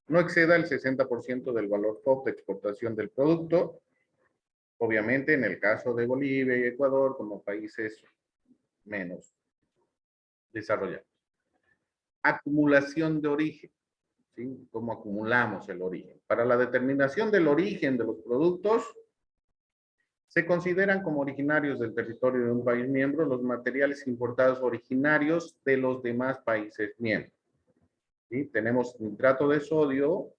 no exceda el 60% del valor FOB de exportación del producto. Obviamente, en el caso de Bolivia y Ecuador, como países menos desarrollados. Acumulación de origen. ¿Sí? ¿Cómo acumulamos el origen? Para la determinación del origen de los productos, se consideran como originarios del territorio de un país miembro los materiales importados originarios de los demás países miembros. ¿Sí? Tenemos nitrato de sodio,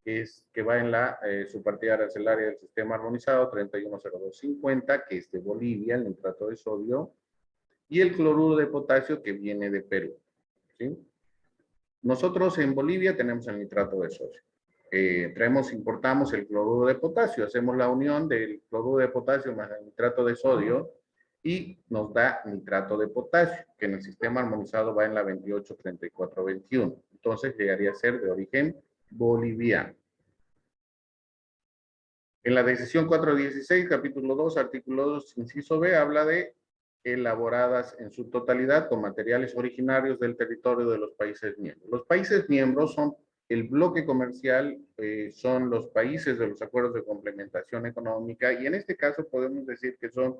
que va en la subpartida arancelaria del sistema armonizado 310250, que es de Bolivia, el nitrato de sodio, y el cloruro de potasio, que viene de Perú. ¿Sí? Nosotros en Bolivia tenemos el nitrato de sodio. Importamos el cloruro de potasio, hacemos la unión del cloruro de potasio más el nitrato de sodio y nos da nitrato de potasio, que en el sistema armonizado va en la 283421. Entonces llegaría a ser de origen boliviano. En la decisión 416, capítulo 2, artículo 2, inciso B, habla de elaboradas en su totalidad con materiales originarios del territorio de los países miembros. Los países miembros son el bloque comercial, son los países de los acuerdos de complementación económica, y en este caso podemos decir que son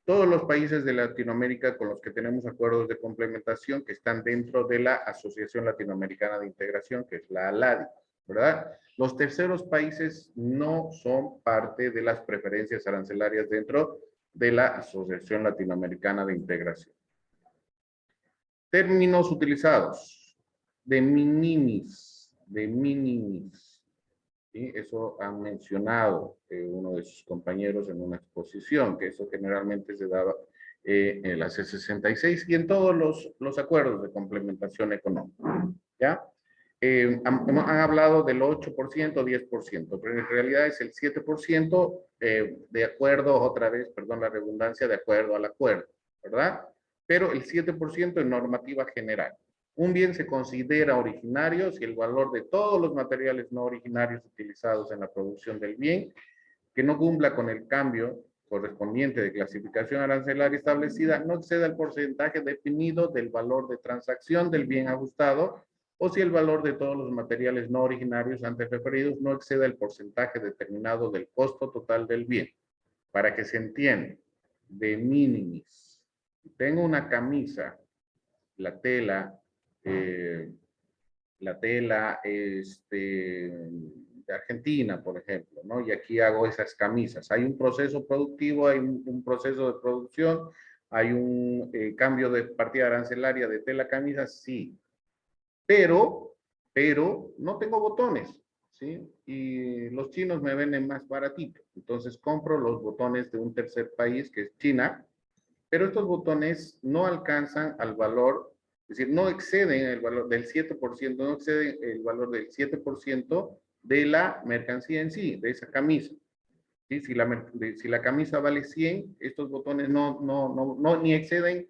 todos los países de Latinoamérica con los que tenemos acuerdos de complementación que están dentro de la Asociación Latinoamericana de Integración, que es la ALADI, ¿verdad? Los terceros países no son parte de las preferencias arancelarias dentro de la Asociación Latinoamericana de Integración. Términos utilizados. De minimis. ¿Sí? Eso han mencionado uno de sus compañeros en una exposición, que eso generalmente se daba en la C66 y en todos los acuerdos de complementación económica. ¿Ya? Han hablado del 8%, 10%, pero en realidad es el 7% de acuerdo, otra vez, perdón la redundancia, de acuerdo al acuerdo, ¿verdad? Pero el 7% en normativa general. Un bien se considera originario si el valor de todos los materiales no originarios utilizados en la producción del bien, que no cumpla con el cambio correspondiente de clasificación arancelaria establecida, no exceda el porcentaje definido del valor de transacción del bien ajustado, o si el valor de todos los materiales no originarios antes referidos no exceda el porcentaje determinado del costo total del bien. Para que se entienda, de minimis. Tengo una camisa, la tela de Argentina, por ejemplo, ¿no? Y aquí hago esas camisas. Hay un proceso productivo, hay un proceso de producción, hay un cambio de partida arancelaria de tela camisa, sí. Pero no tengo botones, ¿sí? Y los chinos me venden más baratito. Entonces compro los botones de un tercer país, que es China, pero estos botones no alcanzan al valor, es decir, no exceden el valor del 7%, no exceden el valor del 7% de la mercancía en sí, de esa camisa. ¿Sí? Si la camisa vale 100, estos botones ni exceden,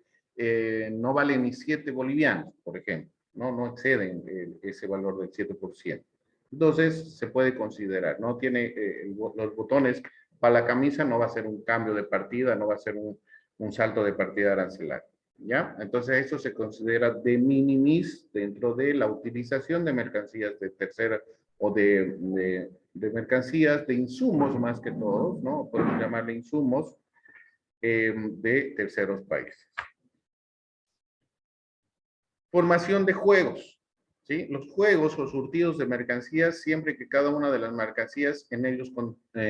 no valen ni 7 bolivianos, por ejemplo. No exceden ese valor del 7%. Entonces, se puede considerar, ¿no? Tiene los botones para la camisa, no va a ser un cambio de partida, no va a ser un salto de partida arancelaria, ¿ya? Entonces, eso se considera de minimis dentro de la utilización de mercancías de tercera o de mercancías, de insumos más que todo, ¿no? Podemos llamarle insumos de terceros países. Formación de juegos, ¿sí? Los juegos o surtidos de mercancías, siempre que cada una de las mercancías en ellos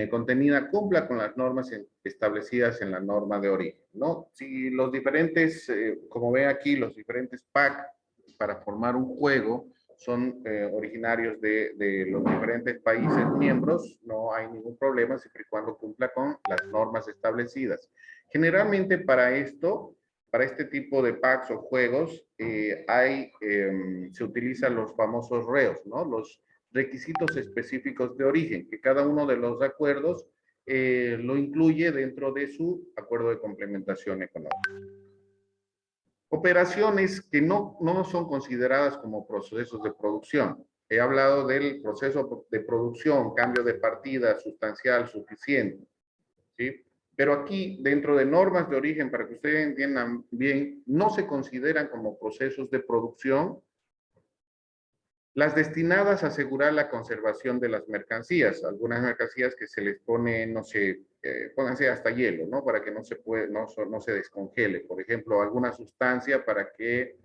contenida cumpla con las normas establecidas en la norma de origen, ¿no? Si los diferentes, como ve aquí, los diferentes packs para formar un juego son originarios de los diferentes países miembros, no hay ningún problema siempre y cuando cumpla con las normas establecidas. Generalmente para este tipo de packs o juegos, se utilizan los famosos reos, ¿no? Los requisitos específicos de origen, que cada uno de los acuerdos lo incluye dentro de su acuerdo de complementación económica. Operaciones que no son consideradas como procesos de producción. He hablado del proceso de producción, cambio de partida sustancial suficiente, ¿sí? Pero aquí, dentro de normas de origen, para que ustedes entiendan bien, no se consideran como procesos de producción Las destinadas a asegurar la conservación de las mercancías. Algunas mercancías que se les pone, no sé, pónganse hasta hielo, ¿no? Para que no se descongele. Por ejemplo, alguna sustancia para que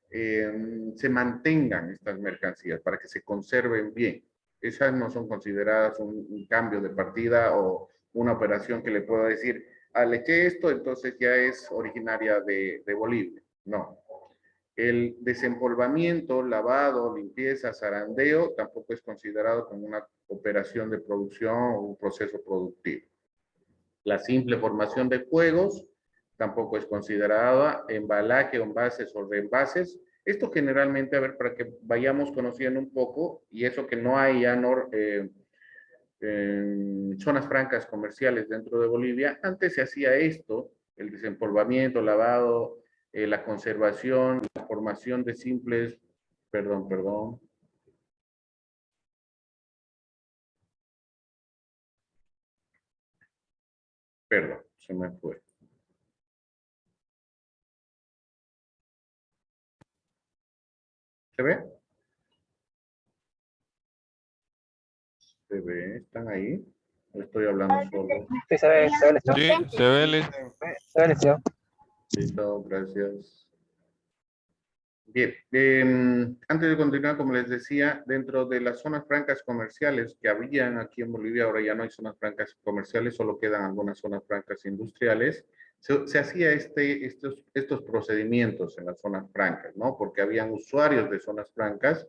se mantengan estas mercancías, para que se conserven bien. Esas no son consideradas un cambio de partida o una operación que le pueda decir, le eché esto, entonces ya es originaria de Bolivia. No. El desempolvamiento, lavado, limpieza, zarandeo, tampoco es considerado como una operación de producción o un proceso productivo. La simple formación de juegos tampoco es considerada. Embalaje, envases o reenvases. Esto generalmente, a ver, para que vayamos conociendo un poco, y eso que no hay ya zonas francas comerciales dentro de Bolivia, antes se hacía esto, el desempolvamiento, lavado, la conservación, la formación de simples, perdón, se me fue. ¿Se ve? ¿Se ve? ¿Están ahí? ¿O estoy hablando solo? Sí, se ve, Sí, se ve, Liz. Listo, gracias. Bien, antes de continuar, como les decía, dentro de las zonas francas comerciales que habían aquí en Bolivia, ahora ya no hay zonas francas comerciales, solo quedan algunas zonas francas industriales, se hacía estos procedimientos en las zonas francas, ¿no? Porque habían usuarios de zonas francas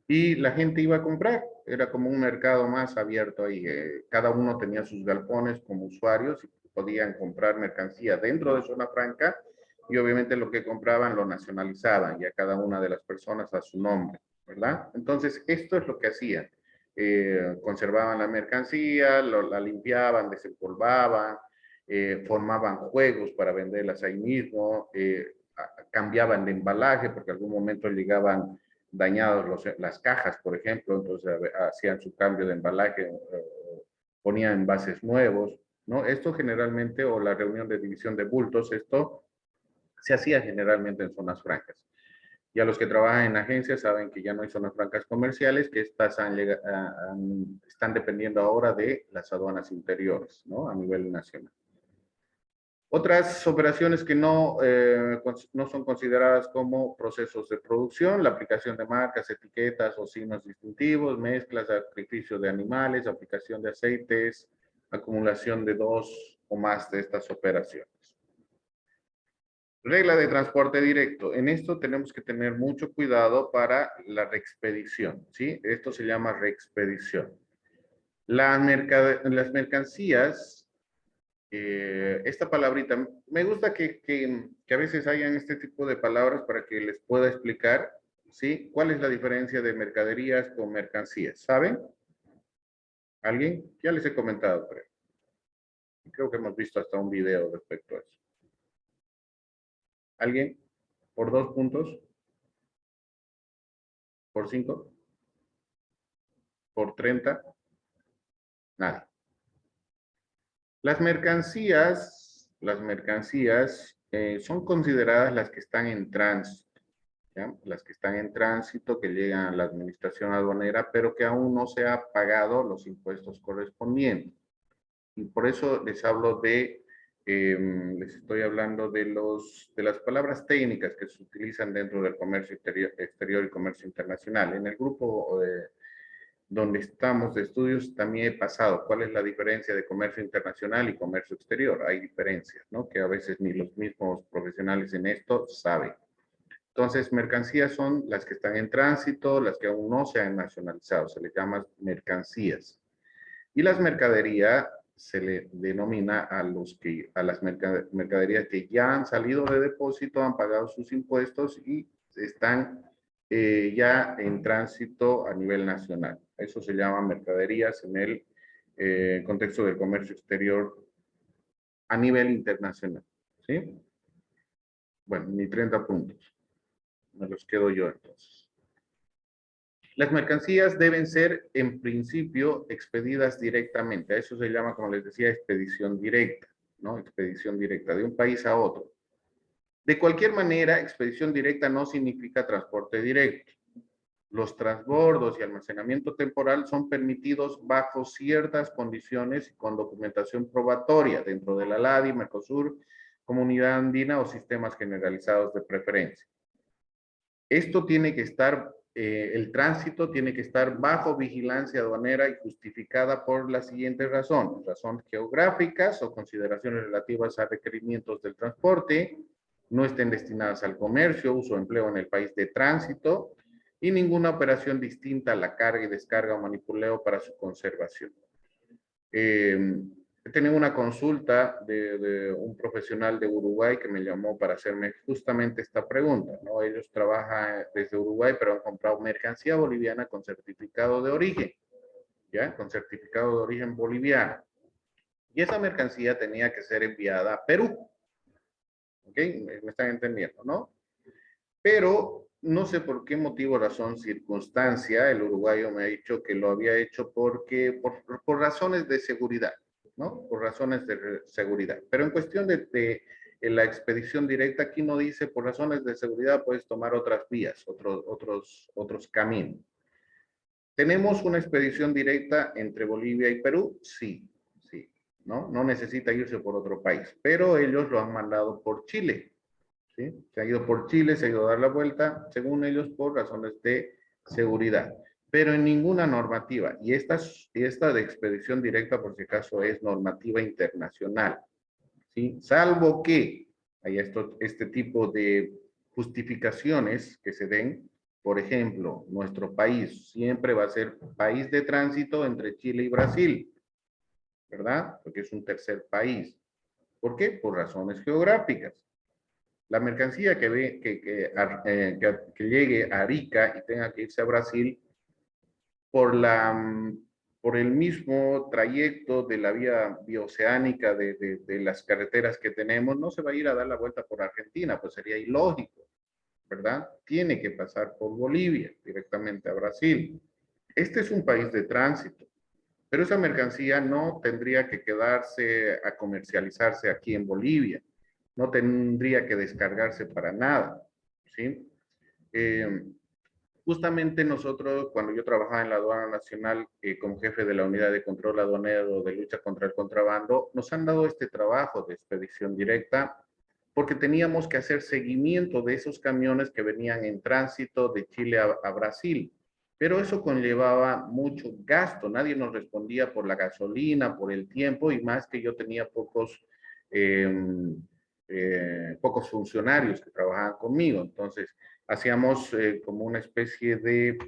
y la gente iba a comprar, era como un mercado más abierto ahí, cada uno tenía sus galpones como usuarios y podían comprar mercancía dentro de zona franca y obviamente lo que compraban lo nacionalizaban ya cada una de las personas a su nombre, ¿verdad? Entonces esto es lo que hacían, conservaban la mercancía, la limpiaban, desempolvaban, formaban juegos para venderlas ahí mismo, cambiaban de embalaje porque en algún momento llegaban dañados las cajas, por ejemplo, entonces hacían su cambio de embalaje, ponían envases nuevos, ¿no? Esto generalmente, o la reunión de división de bultos, esto se hacía generalmente en zonas francas. Ya los que trabajan en agencias saben que ya no hay zonas francas comerciales, que estas están dependiendo ahora de las aduanas interiores, ¿no? A nivel nacional. Otras operaciones que no son consideradas como procesos de producción, la aplicación de marcas, etiquetas o signos distintivos, mezclas, sacrificio de animales, aplicación de aceites, acumulación de 2 o más de estas operaciones. Regla de transporte directo. En esto tenemos que tener mucho cuidado para la reexpedición, ¿sí? Esto se llama reexpedición. Las mercancías, esta palabrita, me gusta que a veces hayan este tipo de palabras para que les pueda explicar, ¿sí? ¿Cuál es la diferencia de mercaderías con mercancías? ¿Saben? ¿Alguien? Ya les he comentado, creo que hemos visto hasta un video respecto a eso. ¿Alguien? ¿Por 2 puntos? ¿Por 5? ¿Por 30? Nada. Las mercancías son consideradas las que están en tránsito, ¿ya? Las que están en tránsito, que llegan a la administración aduanera, pero que aún no se ha pagado los impuestos correspondientes. Y por eso les hablo les estoy hablando de las palabras técnicas que se utilizan dentro del comercio exterior y comercio internacional. En el grupo donde estamos de estudios también he pasado cuál es la diferencia de comercio internacional y comercio exterior. Hay diferencias, ¿no? Que a veces ni los mismos profesionales en esto saben. Entonces, mercancías son las que están en tránsito, las que aún no se han nacionalizado, se les llama mercancías. Y las mercaderías se le denomina a las mercaderías que ya han salido de depósito, han pagado sus impuestos y están ya en tránsito a nivel nacional. Eso se llama mercaderías en el contexto del comercio exterior a nivel internacional. ¿Sí? Bueno, ni 30 puntos. Me los quedo yo entonces. Las mercancías deben ser, en principio, expedidas directamente. A eso se llama, como les decía, expedición directa, ¿no? Expedición directa de un país a otro. De cualquier manera, expedición directa no significa transporte directo. los transbordos y almacenamiento temporal son permitidos bajo ciertas condiciones y con documentación probatoria dentro de la LADI, Mercosur, Comunidad Andina o sistemas generalizados de preferencia. Esto tiene que estar, el tránsito tiene que estar bajo vigilancia aduanera y justificada por las siguientes razones: razones geográficas o consideraciones relativas a requerimientos del transporte, no estén destinadas al comercio, uso o empleo en el país de tránsito, y ninguna operación distinta a la carga y descarga o manipuleo para su conservación. He tenido una consulta de un profesional de Uruguay que me llamó para hacerme justamente esta pregunta, ¿no? Ellos trabajan desde Uruguay, pero han comprado mercancía boliviana con certificado de origen, ¿ya? Con certificado de origen boliviano. Y esa mercancía tenía que ser enviada a Perú. ¿Ok? Me están entendiendo, ¿no? Pero no sé por qué motivo, razón, circunstancia, el uruguayo me ha dicho que lo había hecho porque, por razones de seguridad, ¿no? Por razones de seguridad. Pero en cuestión de la expedición directa, aquí no dice por razones de seguridad puedes tomar otras vías, otros caminos. ¿Tenemos una expedición directa entre Bolivia y Perú? Sí, sí, ¿no? No necesita irse por otro país, pero ellos lo han mandado por Chile. ¿Sí? Se ha ido por Chile, se ha ido a dar la vuelta, según ellos, por razones de seguridad. Pero en ninguna normativa, y esta de expedición directa, por si acaso, es normativa internacional, ¿sí? Salvo que haya este tipo de justificaciones que se den. Por ejemplo, nuestro país siempre va a ser país de tránsito entre Chile y Brasil, ¿verdad? Porque es un tercer país. ¿Por qué? Por razones geográficas. La mercancía que llegue a Arica y tenga que irse a Brasil por el mismo trayecto de la vía bioceánica de las carreteras que tenemos, no se va a ir a dar la vuelta por Argentina, pues sería ilógico, ¿verdad? Tiene que pasar por Bolivia, directamente a Brasil. Este es un país de tránsito, pero esa mercancía no tendría que quedarse a comercializarse aquí en Bolivia. No tendría que descargarse para nada, ¿sí? Justamente nosotros, cuando yo trabajaba en la aduana nacional como jefe de la unidad de control aduanero de lucha contra el contrabando, nos han dado este trabajo de expedición directa porque teníamos que hacer seguimiento de esos camiones que venían en tránsito de Chile a Brasil. Pero eso conllevaba mucho gasto, nadie nos respondía por la gasolina, por el tiempo, y más que yo tenía pocos funcionarios que trabajaban conmigo. Entonces, hacíamos como una especie de...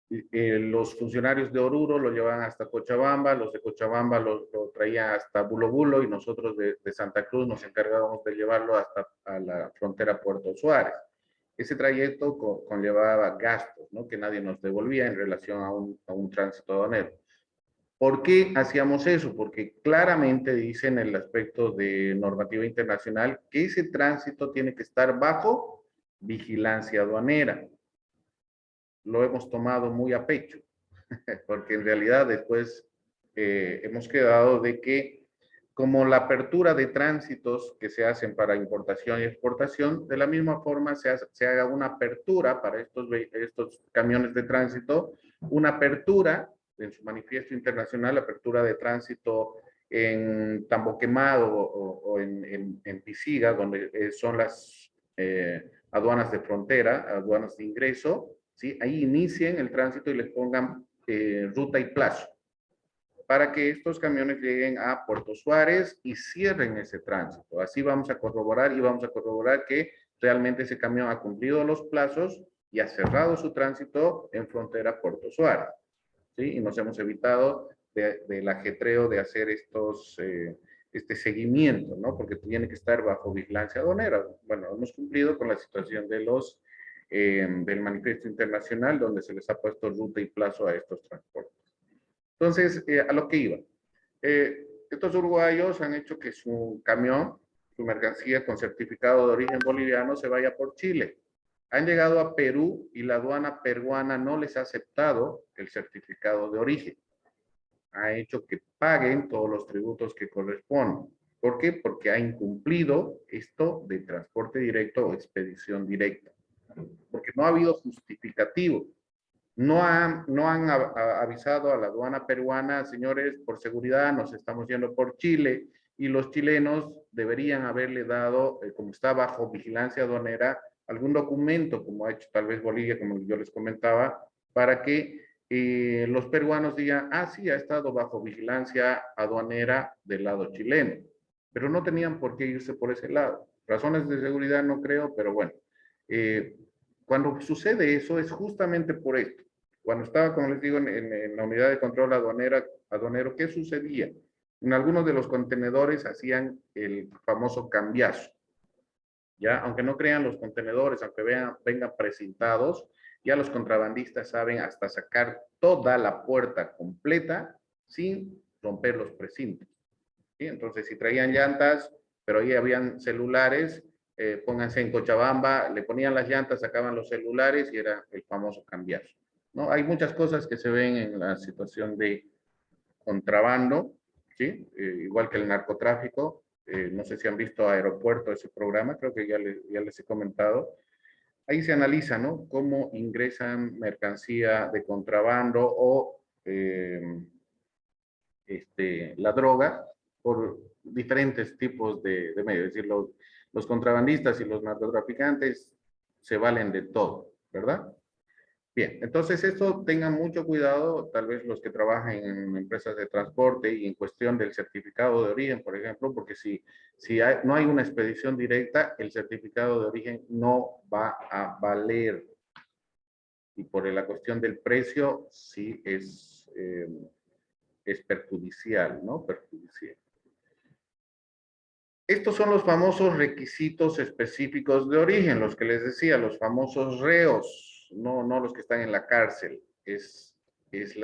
los funcionarios de Oruro lo llevaban hasta Cochabamba, los de Cochabamba lo traían hasta Bulo Bulo, y nosotros de Santa Cruz nos encargábamos de llevarlo hasta a la frontera Puerto Suárez. Ese trayecto conllevaba gastos, ¿no? Que nadie nos devolvía en relación a un tránsito aduanero. ¿Por qué hacíamos eso? Porque claramente dice en el aspecto de normativa internacional que ese tránsito tiene que estar bajo vigilancia aduanera. Lo hemos tomado muy a pecho, porque en realidad después hemos quedado de que como la apertura de tránsitos que se hacen para importación y exportación, de la misma forma se haga una apertura para estos camiones de tránsito, una apertura en su manifiesto internacional, apertura de tránsito en Tambo Quemado o en Pisiga, donde son las aduanas de frontera, aduanas de ingreso, ¿sí? Ahí inicien el tránsito y les pongan ruta y plazo, para que estos camiones lleguen a Puerto Suárez y cierren ese tránsito. Así vamos a corroborar que realmente ese camión ha cumplido los plazos y ha cerrado su tránsito en frontera Puerto Suárez, ¿sí? Y nos hemos evitado del ajetreo de hacer este seguimiento, ¿no? Porque tiene que estar bajo vigilancia aduanera. Bueno, hemos cumplido con la situación de del manifiesto internacional, donde se les ha puesto ruta y plazo a estos transportes. Entonces, a lo que iba. Estos uruguayos han hecho que su camión, su mercancía con certificado de origen boliviano se vaya por Chile. Han llegado a Perú y la aduana peruana no les ha aceptado el certificado de origen. Ha hecho que paguen todos los tributos que corresponden. ¿Por qué? Porque ha incumplido esto de transporte directo o expedición directa. porque no ha habido justificativo. No han avisado a la aduana peruana, señores, por seguridad nos estamos yendo por Chile, y los chilenos deberían haberle dado, como está bajo vigilancia aduanera, algún documento, como ha hecho tal vez Bolivia, como yo les comentaba, para que los peruanos digan, ah, sí, ha estado bajo vigilancia aduanera del lado chileno, pero no tenían por qué irse por ese lado. Razones de seguridad no creo, pero bueno. Cuando sucede eso es justamente por esto. Cuando estaba, como les digo, en la unidad de control aduanero, ¿qué sucedía? En algunos de los contenedores hacían el famoso cambiazo. ¿Ya? Aunque no crean los contenedores, aunque vengan precintados, ya los contrabandistas saben hasta sacar toda la puerta completa sin romper los precintos. ¿Sí? Entonces, si traían llantas, pero ahí habían celulares, pónganse en Cochabamba, le ponían las llantas, sacaban los celulares y era el famoso cambiazo, ¿no? Hay muchas cosas que se ven en la situación de contrabando, ¿sí? Igual que el narcotráfico. No sé si han visto Aeropuerto, ese programa, creo que ya les he comentado. Ahí se analiza, ¿no? Cómo ingresan mercancía de contrabando o la droga por diferentes tipos de medios. Es decir, los contrabandistas y los narcotraficantes se valen de todo, ¿verdad? Bien, entonces esto tengan mucho cuidado, tal vez los que trabajan en empresas de transporte y en cuestión del certificado de origen, por ejemplo, porque si no hay una expedición directa, el certificado de origen no va a valer. Y por la cuestión del precio, sí es perjudicial, ¿no? Perjudicial. Estos son los famosos requisitos específicos de origen, los que les decía, los famosos reos, no los que están en la cárcel,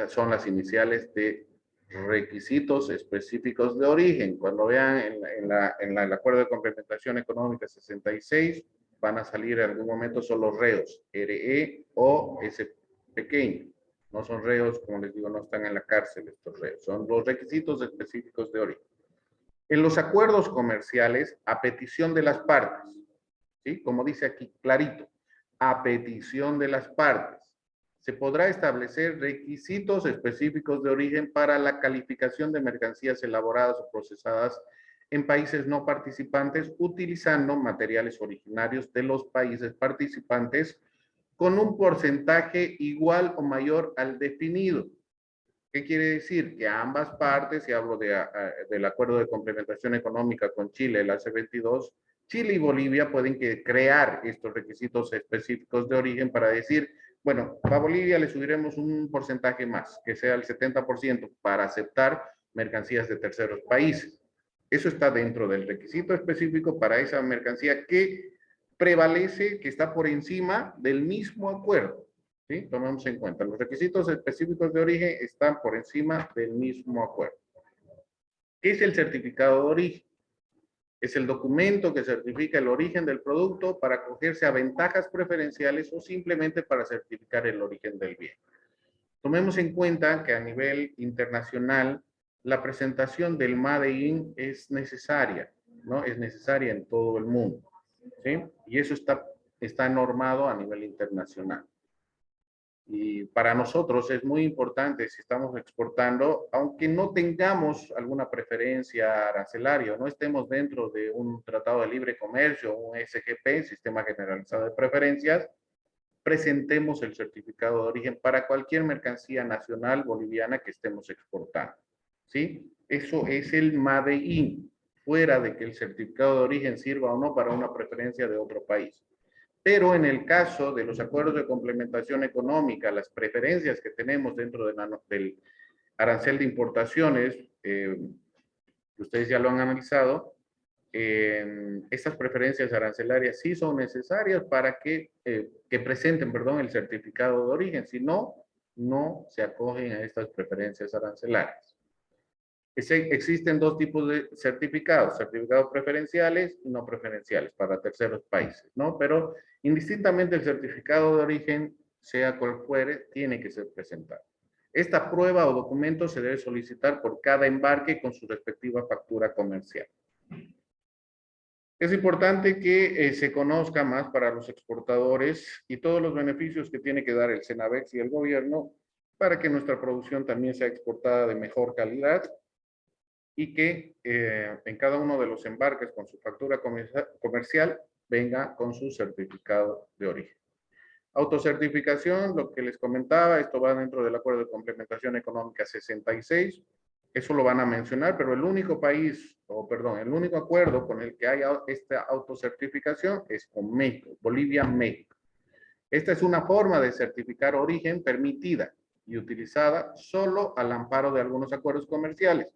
son las iniciales de requisitos específicos de origen. Cuando vean en el Acuerdo de Complementación Económica 66, van a salir en algún momento solo reos, RE o S pequeño. No son reos, como les digo, no están en la cárcel estos reos, son los requisitos específicos de origen. En los acuerdos comerciales, a petición de las partes, ¿sí? Como dice aquí clarito, a petición de las partes, se podrá establecer requisitos específicos de origen para la calificación de mercancías elaboradas o procesadas en países no participantes utilizando materiales originarios de los países participantes con un porcentaje igual o mayor al definido. ¿Qué quiere decir? Que a ambas partes, y hablo del Acuerdo de Complementación Económica con Chile, el AC22, Chile y Bolivia pueden crear estos requisitos específicos de origen para decir, bueno, a Bolivia le subiremos un porcentaje más, que sea el 70% para aceptar mercancías de terceros países. Eso está dentro del requisito específico para esa mercancía que prevalece, que está por encima del mismo acuerdo. ¿Sí? Tomemos en cuenta, los requisitos específicos de origen están por encima del mismo acuerdo. ¿Qué es el certificado de origen? Es el documento que certifica el origen del producto para acogerse a ventajas preferenciales o simplemente para certificar el origen del bien. Tomemos en cuenta que a nivel internacional la presentación del Made in es necesaria, ¿no? Es necesaria en todo el mundo, ¿sí? Y eso está normado a nivel internacional. Y para nosotros es muy importante si estamos exportando, aunque no tengamos alguna preferencia arancelaria, no estemos dentro de un tratado de libre comercio, un SGP, Sistema Generalizado de Preferencias, presentemos el certificado de origen para cualquier mercancía nacional boliviana que estemos exportando. ¿Sí? Eso es el Made in, fuera de que el certificado de origen sirva o no para una preferencia de otro país. Pero en el caso de los acuerdos de complementación económica, las preferencias que tenemos dentro del arancel de importaciones, ustedes ya lo han analizado, estas preferencias arancelarias sí son necesarias para que presenten, perdón, el certificado de origen. Si no, no se acogen a estas preferencias arancelarias. Existen dos tipos de certificados preferenciales y no preferenciales para terceros países, ¿no? Pero indistintamente el certificado de origen, sea cual fuere, tiene que ser presentado. Esta prueba o documento se debe solicitar por cada embarque con su respectiva factura comercial. Es importante que se conozca más para los exportadores y todos los beneficios que tiene que dar el Cenavex y el gobierno para que nuestra producción también sea exportada de mejor calidad y que en cada uno de los embarques con su factura comercial venga con su certificado de origen. Autocertificación, lo que les comentaba, esto va dentro del Acuerdo de Complementación Económica 66. Eso lo van a mencionar, pero el único país, el único acuerdo con el que hay esta autocertificación es con México, Bolivia-México. Esta es una forma de certificar origen permitida y utilizada solo al amparo de algunos acuerdos comerciales.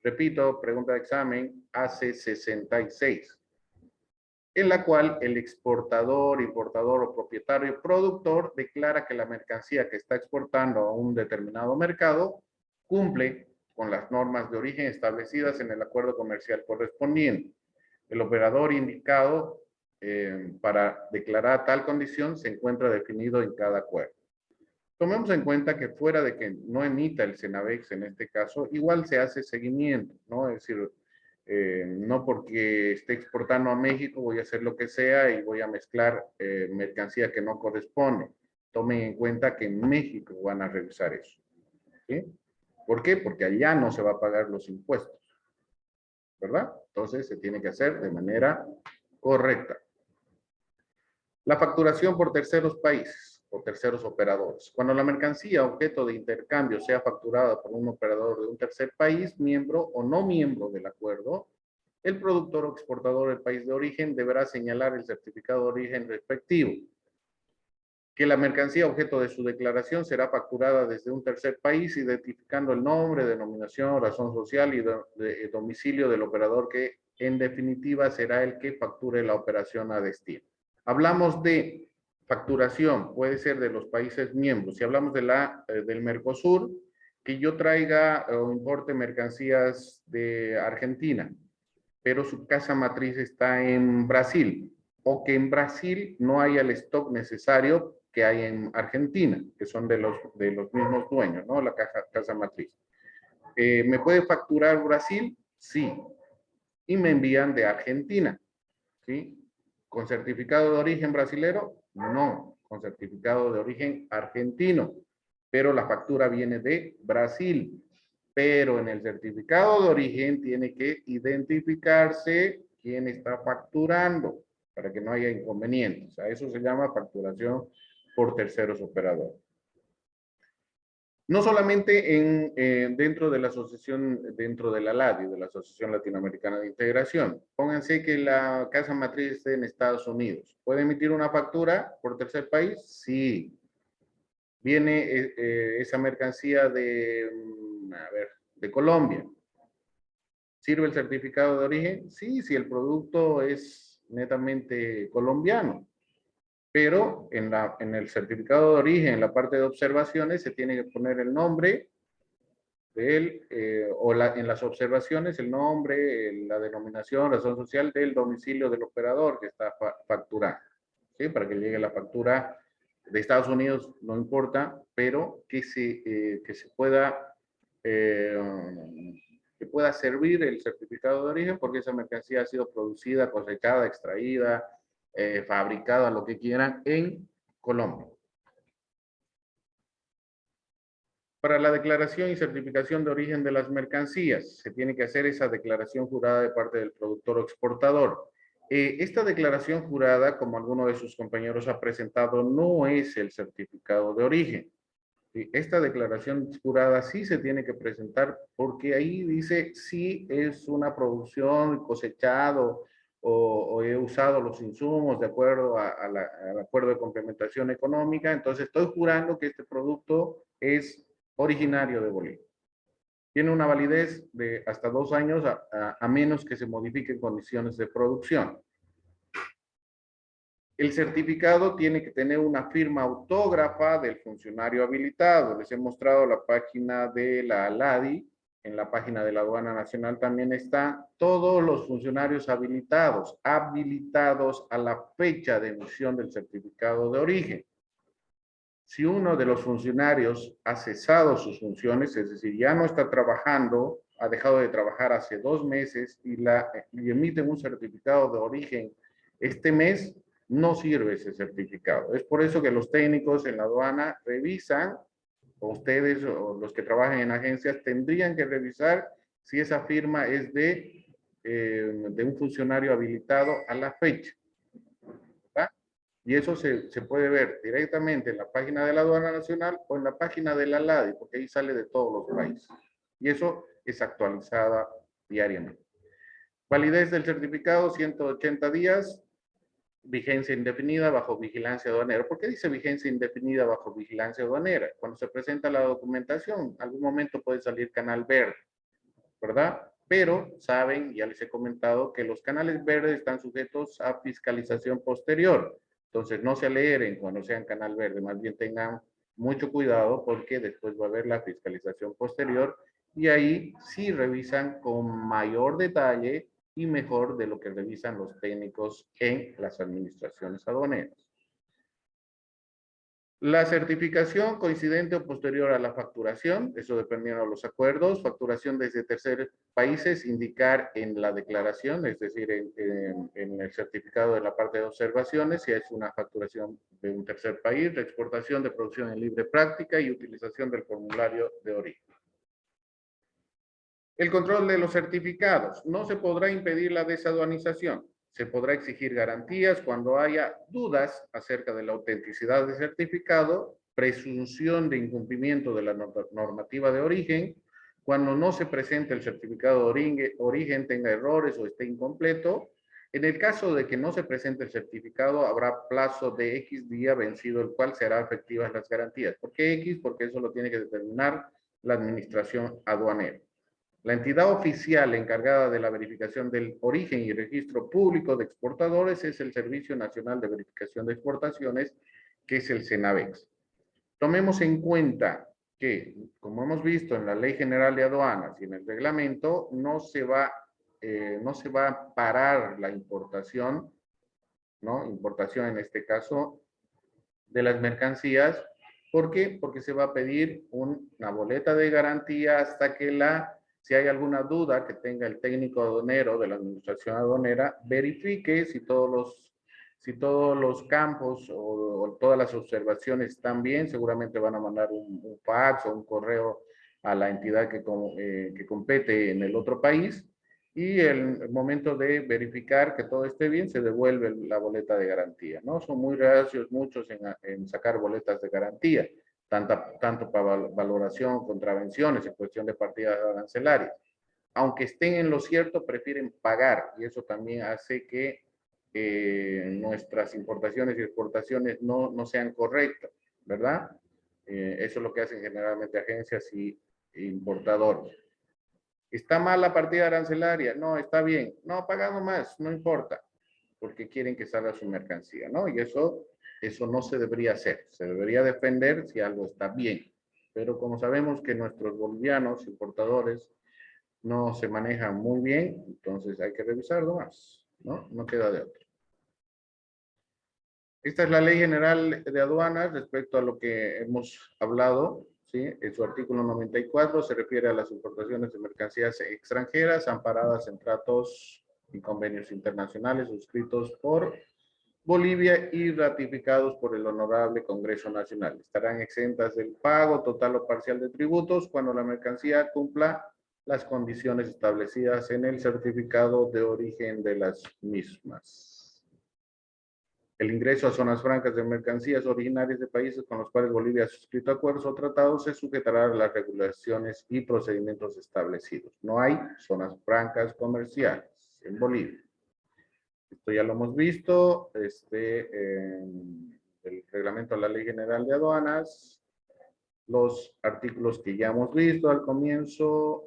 Repito, pregunta de examen, AC66, en la cual el exportador, importador o propietario productor declara que la mercancía que está exportando a un determinado mercado cumple con las normas de origen establecidas en el acuerdo comercial correspondiente. El operador indicado para declarar tal condición se encuentra definido en cada acuerdo. Tomemos en cuenta que fuera de que no emita el Cenavex en este caso, igual se hace seguimiento, ¿no? Es decir, no porque esté exportando a México voy a hacer lo que sea y voy a mezclar mercancía que no corresponde. Tomen en cuenta que en México van a revisar eso. ¿Sí? ¿Por qué? Porque allá no se va a pagar los impuestos, ¿verdad? Entonces se tiene que hacer de manera correcta. La facturación por terceros países o terceros operadores. Cuando la mercancía objeto de intercambio sea facturada por un operador de un tercer país, miembro o no miembro del acuerdo, el productor o exportador del país de origen deberá señalar el certificado de origen respectivo. Que la mercancía objeto de su declaración será facturada desde un tercer país, identificando el nombre, denominación, razón social y domicilio del operador que en definitiva será el que facture la operación a destino. Hablamos de facturación, puede ser de los países miembros. Si hablamos del Mercosur, que yo traiga o importe mercancías de Argentina, pero su casa matriz está en Brasil, o que en Brasil no haya el stock necesario que hay en Argentina, que son de los mismos dueños, ¿no? La casa matriz. ¿Me puede facturar Brasil? Sí. Y me envían de Argentina, ¿sí? ¿Con certificado de origen brasilero? No, con certificado de origen argentino, pero la factura viene de Brasil. Pero en el certificado de origen tiene que identificarse quién está facturando para que no haya inconvenientes. A eso se llama facturación por terceros operadores. No solamente dentro de la asociación, dentro de la LADI, de la Asociación Latinoamericana de Integración. Pónganse que la casa matriz esté en Estados Unidos. ¿Puede emitir una factura por tercer país? Sí. Viene esa mercancía de Colombia. ¿Sirve el certificado de origen? Sí, si el producto es netamente colombiano. Pero en el certificado de origen, en la parte de observaciones, se tiene que poner el nombre de él, en las observaciones, el nombre, la denominación, razón social del domicilio del operador que está facturando. ¿Sí? Para que llegue la factura de Estados Unidos, no importa, pero que se pueda servir el certificado de origen porque esa mercancía ha sido producida, cosechada, extraída, fabricada, lo que quieran, en Colombia. Para la declaración y certificación de origen de las mercancías, se tiene que hacer esa declaración jurada de parte del productor o exportador. Esta declaración jurada, como alguno de sus compañeros ha presentado, no es el certificado de origen. Esta declaración jurada sí se tiene que presentar porque ahí dice si es una producción cosechado o he usado los insumos de acuerdo al acuerdo de complementación económica, entonces estoy jurando que este producto es originario de Bolivia. Tiene una validez de hasta 2 años a menos que se modifiquen condiciones de producción. El certificado tiene que tener una firma autógrafa del funcionario habilitado. Les he mostrado la página de la LADI. En la página de la Aduana Nacional también está todos los funcionarios habilitados a la fecha de emisión del certificado de origen. Si uno de los funcionarios ha cesado sus funciones, es decir, ya no está trabajando ha dejado de trabajar hace 2 meses y emiten un certificado de origen este mes, no sirve ese certificado. Es por eso que los técnicos en la aduana revisan, o ustedes o los que trabajan en agencias tendrían que revisar si esa firma es de un funcionario habilitado a la fecha. ¿Verdad? Y eso se puede ver directamente en la página de la Aduana Nacional o en la página de la LADI, porque ahí sale de todos los países. Y eso es actualizada diariamente. Validez del certificado, 180 días. Vigencia indefinida bajo vigilancia aduanera. ¿Por qué dice vigencia indefinida bajo vigilancia aduanera? Cuando se presenta la documentación, en algún momento puede salir canal verde, ¿verdad? Pero saben, ya les he comentado, que los canales verdes están sujetos a fiscalización posterior. Entonces, no se alegren cuando sean canal verde, más bien tengan mucho cuidado porque después va a haber la fiscalización posterior y ahí sí revisan con mayor detalle y mejor de lo que revisan los técnicos en las administraciones aduaneras. La certificación coincidente o posterior a la facturación, eso dependiendo de los acuerdos, facturación desde terceros países, indicar en la declaración, es decir, en el certificado de la parte de observaciones, si es una facturación de un tercer país, la exportación de producción en libre práctica y utilización del formulario de origen. El control de los certificados. No se podrá impedir la desaduanización. Se podrá exigir garantías cuando haya dudas acerca de la autenticidad del certificado, presunción de incumplimiento de la normativa de origen, cuando no se presente el certificado de origen, tenga errores o esté incompleto. En el caso de que no se presente el certificado, habrá plazo de X día vencido, el cual será efectivas las garantías. ¿Por qué X? Porque eso lo tiene que determinar la administración aduanera. La entidad oficial encargada de la verificación del origen y registro público de exportadores es el Servicio Nacional de Verificación de Exportaciones, que es el SENAVEX. Tomemos en cuenta que, como hemos visto en la Ley General de Aduanas y en el reglamento, no se va a parar la importación, ¿no? Importación en este caso de las mercancías. ¿Por qué? Porque se va a pedir una boleta de garantía hasta que si hay alguna duda que tenga el técnico aduanero de la administración aduanera, verifique si todos los campos o todas las observaciones están bien. Seguramente van a mandar un fax o un correo a la entidad que compete en el otro país, y el momento de verificar que todo esté bien, se devuelve la boleta de garantía, ¿no? Son muy reacios muchos en sacar boletas de garantía, tanto para valoración, contravenciones, en cuestión de partidas arancelarias. Aunque estén en lo cierto, prefieren pagar, y eso también hace que nuestras importaciones y exportaciones no sean correctas, ¿verdad? Eso es lo que hacen generalmente agencias y importadores. ¿Está mal la partida arancelaria? No, está bien. No, pagando más, no importa, porque quieren que salga su mercancía, ¿no? Y eso no se debería hacer. Se debería defender si algo está bien. Pero como sabemos que nuestros bolivianos importadores no se manejan muy bien, entonces hay que revisarlo más, ¿no? No queda de otro. Esta es la Ley General de Aduanas respecto a lo que hemos hablado, ¿sí? En su artículo 94 se refiere a las importaciones de mercancías extranjeras amparadas en tratos y convenios internacionales suscritos por Bolivia y ratificados por el Honorable Congreso Nacional. Estarán exentas del pago total o parcial de tributos cuando la mercancía cumpla las condiciones establecidas en el certificado de origen de las mismas. El ingreso a zonas francas de mercancías originarias de países con los cuales Bolivia ha suscrito acuerdos o tratados se sujetará a las regulaciones y procedimientos establecidos. No hay zonas francas comerciales en Bolivia. Esto ya lo hemos visto, el reglamento de la Ley General de Aduanas, los artículos que ya hemos visto al comienzo,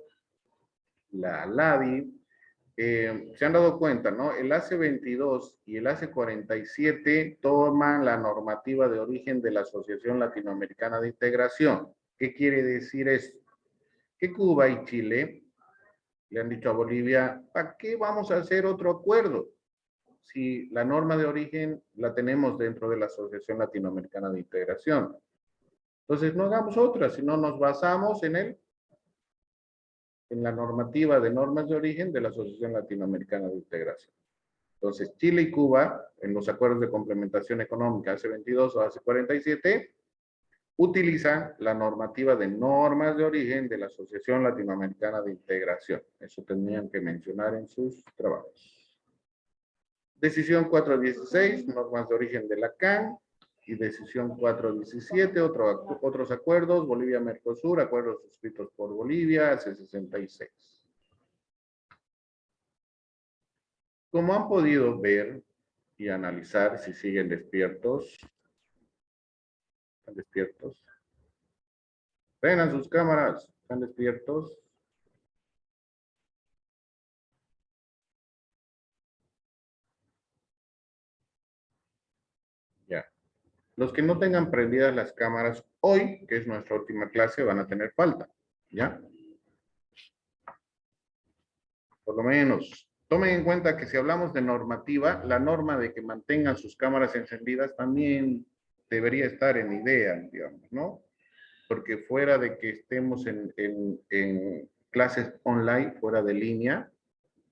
la LADI. Se han dado cuenta, ¿no? El ACE 22 y el ACE 47 toman la normativa de origen de la Asociación Latinoamericana de Integración. ¿Qué quiere decir esto? Que Cuba y Chile le han dicho a Bolivia, ¿para qué vamos a hacer otro acuerdo? Si la norma de origen la tenemos dentro de la Asociación Latinoamericana de Integración. Entonces no hagamos otra, sino nos basamos en el en la normativa de normas de origen de la Asociación Latinoamericana de Integración. Entonces, Chile y Cuba, en los acuerdos de complementación económica hace 22 o hace 47, utilizan la normativa de normas de origen de la Asociación Latinoamericana de Integración. Eso tenían que mencionar en sus trabajos. Decisión 416, normas de origen de la CAN. Y decisión 417, otros acuerdos, Bolivia-Mercosur, acuerdos suscritos por Bolivia hace 66. Como han podido ver y analizar, si siguen despiertos, ¿están despiertos? Prendan sus cámaras, ¿están despiertos? Ya. Los que no tengan prendidas las cámaras hoy, que es nuestra última clase, van a tener falta, ¿ya? Por lo menos, tomen en cuenta que si hablamos de normativa, la norma de que mantengan sus cámaras encendidas también debería estar en idea, digamos, ¿no? Porque fuera de que estemos en clases online, fuera de línea,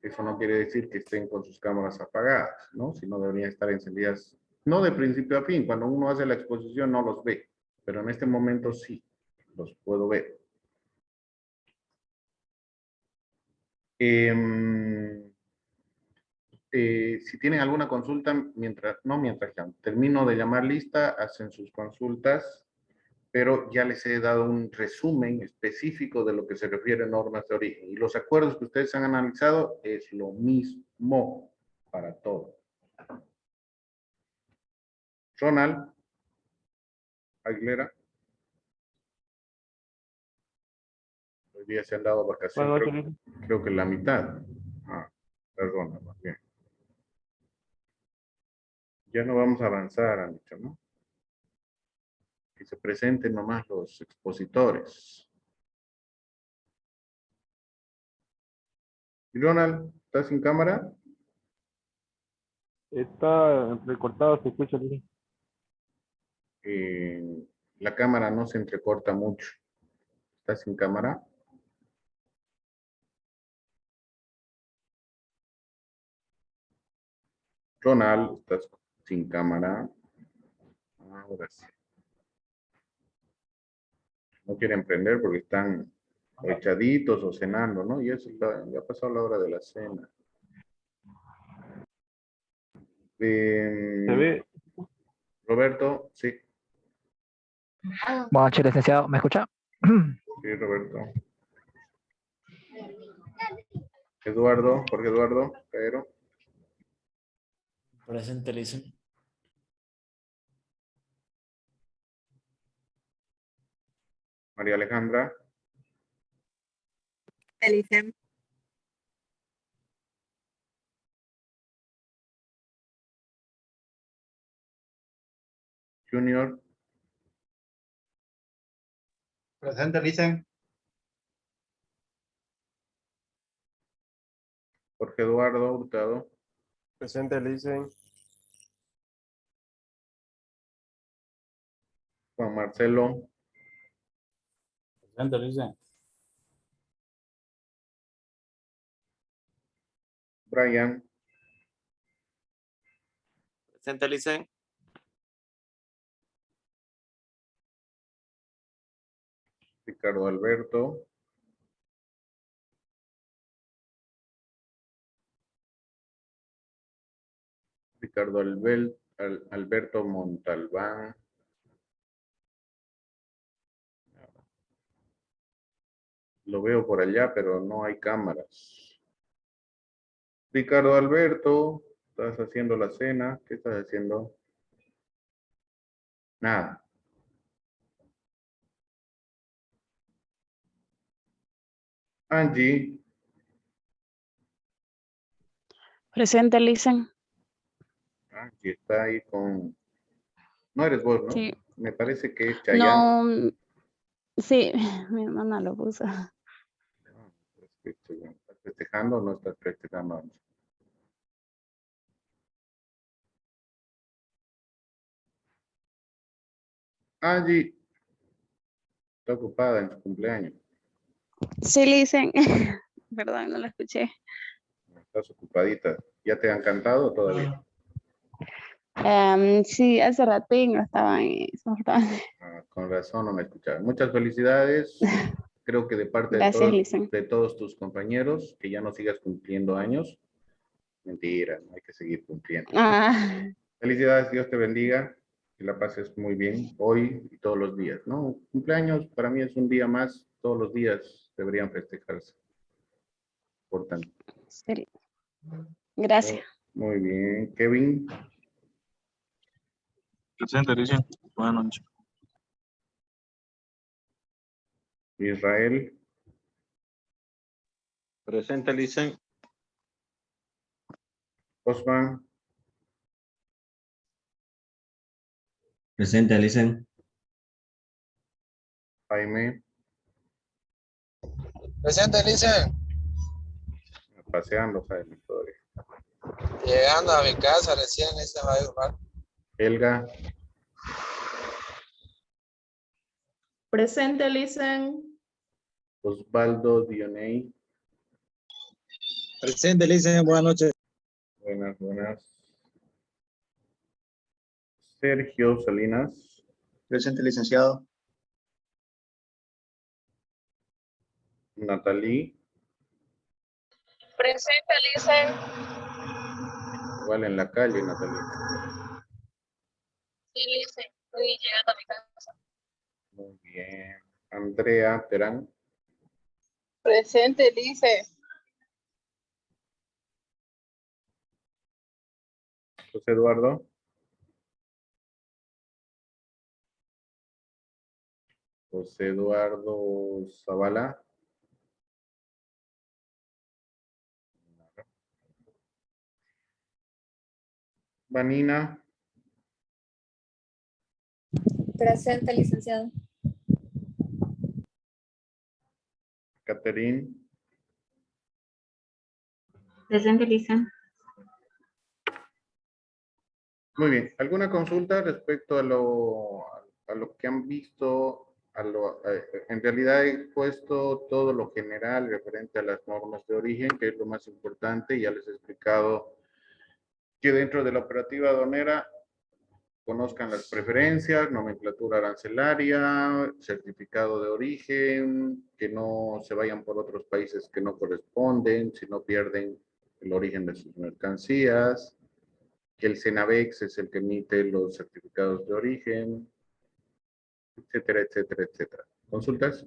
eso no quiere decir que estén con sus cámaras apagadas, ¿no? Sino deberían estar encendidas, no de principio a fin. Cuando uno hace la exposición no los ve, pero en este momento sí, los puedo ver. Si tienen alguna consulta, mientras ya termino de llamar lista, hacen sus consultas, pero ya les he dado un resumen específico de lo que se refiere a normas de origen. Y los acuerdos que ustedes han analizado es lo mismo para todo. Ronald Aguilera. Hoy día se han dado vacaciones, creo que la mitad. Perdona, más bien. Ya no vamos a avanzar, han dicho, ¿no? Que se presenten nomás los expositores. ¿Y Ronald, estás sin cámara? Está recortado, se escucha. La cámara no se entrecorta mucho. ¿Estás sin cámara? Ronald, estás sin cámara. Ahora sí. No quieren prender porque están echaditos o cenando, ¿no? Y eso ya ha pasado la hora de la cena. ¿Se ve? Roberto, sí. Buenas noches, licenciado. ¿Me escucha? Sí, Roberto. Eduardo, Jorge Eduardo, Pedro. Presente, Lisa. María Alejandra. Elisem. Junior. Presente, Lisa. Jorge Eduardo Hurtado. Presente, Lisa. Juan Marcelo. Presente, Lisa. Brian. Presente, Lisa. Ricardo Alberto. Ricardo Alberto Montalbán. Lo veo por allá, pero no hay cámaras. Ricardo Alberto, ¿estás haciendo la cena? ¿Qué estás haciendo? Nada. Angie. Presente, Lisen. Angie está ahí con... No eres vos, ¿no? Sí. Me parece que es Chayanne. No, sí, mi hermana lo puso. ¿Estás festejando o no estás festejando? Angie está ocupada en su cumpleaños. Sí, Lisen. Perdón, no lo escuché. Estás ocupadita. ¿Ya te han cantado todavía? Sí, hace ratín estaba en eso. Ah, con razón no me escuchaba. Muchas felicidades. Creo que de parte Gracias, Lisen. de todos tus compañeros, que ya no sigas cumpliendo años. Mentira, no hay que seguir cumpliendo. Ah, Felicidades, Dios te bendiga, que la pases muy bien hoy y todos los días, ¿no? Cumpleaños para mí es un día más, todos los días deberían festejarse. Por tanto. sí. Gracias. Muy bien, Kevin. Presente, Alicia. Buenas noches. Israel. Presente, Lisen. Osman. Presente, Lisen. Jaime. Presente, Lisen. Paseando, Jaime, todavía. Llegando a mi casa recién, se va a ayudar. Helga. Presente, Lisen. Osvaldo Dioney. Presente, Lisen. Buenas noches. Buenas, buenas. Sergio Salinas. Presente, licenciado. Natalie. Presente, Lisen. Igual en la calle, Natalie. Sí, Lisen. Estoy llegando a mi casa. Muy bien. Andrea Terán. Presente, Lisen. José Eduardo. José Eduardo Zavala. Vanina. Presente, licenciado. Catherine. Presente, Lisen. Muy bien. ¿Alguna consulta respecto a lo que han visto? En realidad he puesto todo lo general referente a las normas de origen, que es lo más importante. Ya les he explicado que dentro de la operativa aduanera conozcan las preferencias, nomenclatura arancelaria, certificado de origen, que no se vayan por otros países que no corresponden, si no pierden el origen de sus mercancías, que el CENAVEX es el que emite los certificados de origen, etcétera, etcétera, etcétera. ¿Consultas?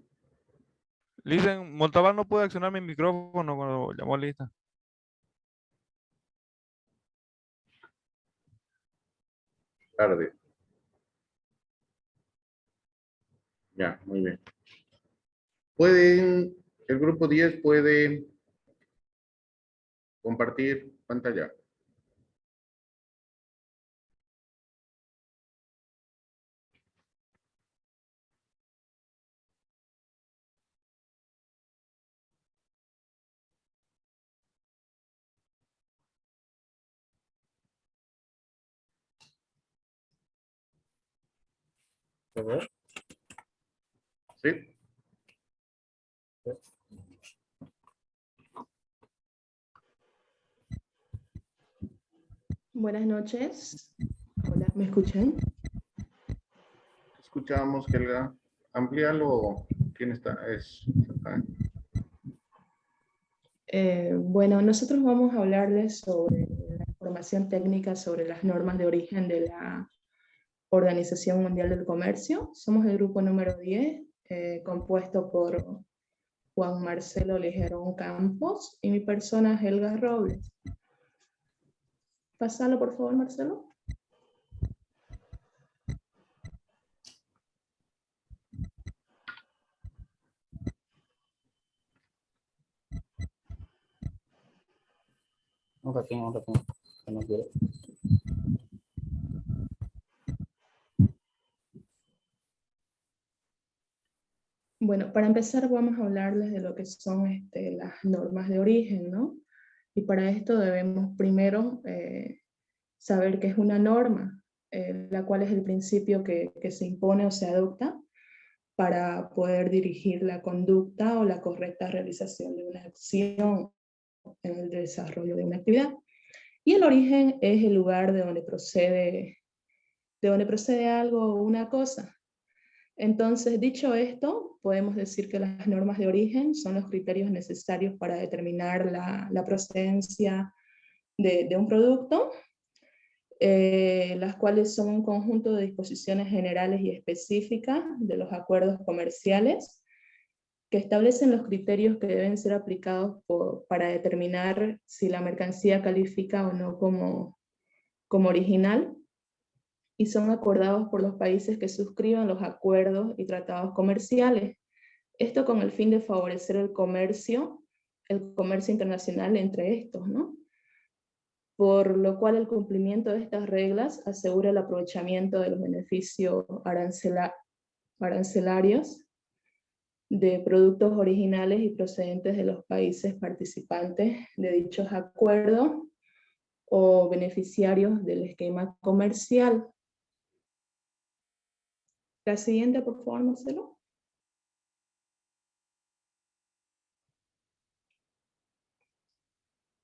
Lisen, Montalbán no puede accionar mi micrófono cuando llamó a Lisa. Tarde. Ya, muy bien. El grupo 10 puede compartir pantalla. ¿Se ve? ¿Sí? Buenas noches. Hola, ¿me escuchan? Escuchamos, Helga. Amplíalo. ¿Quién está? Bueno, nosotros vamos a hablarles sobre la información técnica sobre las normas de origen de la Organización Mundial del Comercio. Somos el grupo número 10, compuesto por Juan Marcelo Ligerón Campos y mi persona, Helga Robles. Pásalo, por favor, Marcelo. Un ratito, que no quiero. Bueno, para empezar vamos a hablarles de lo que son las normas de origen, ¿no? Y para esto debemos primero saber qué es una norma, la cual es el principio que se impone o se adopta para poder dirigir la conducta o la correcta realización de una acción en el desarrollo de una actividad. Y el origen es el lugar de donde procede algo o una cosa. Entonces, dicho esto, podemos decir que las normas de origen son los criterios necesarios para determinar la procedencia de un producto, las cuales son un conjunto de disposiciones generales y específicas de los acuerdos comerciales que establecen los criterios que deben ser aplicados para determinar si la mercancía califica o no como original, y son acordados por los países que suscriban los acuerdos y tratados comerciales. Esto con el fin de favorecer el comercio internacional entre estos, ¿no? Por lo cual el cumplimiento de estas reglas asegura el aprovechamiento de los beneficios arancelarios de productos originales y procedentes de los países participantes de dichos acuerdos o beneficiarios del esquema comercial. La siguiente, por favor, Marcelo.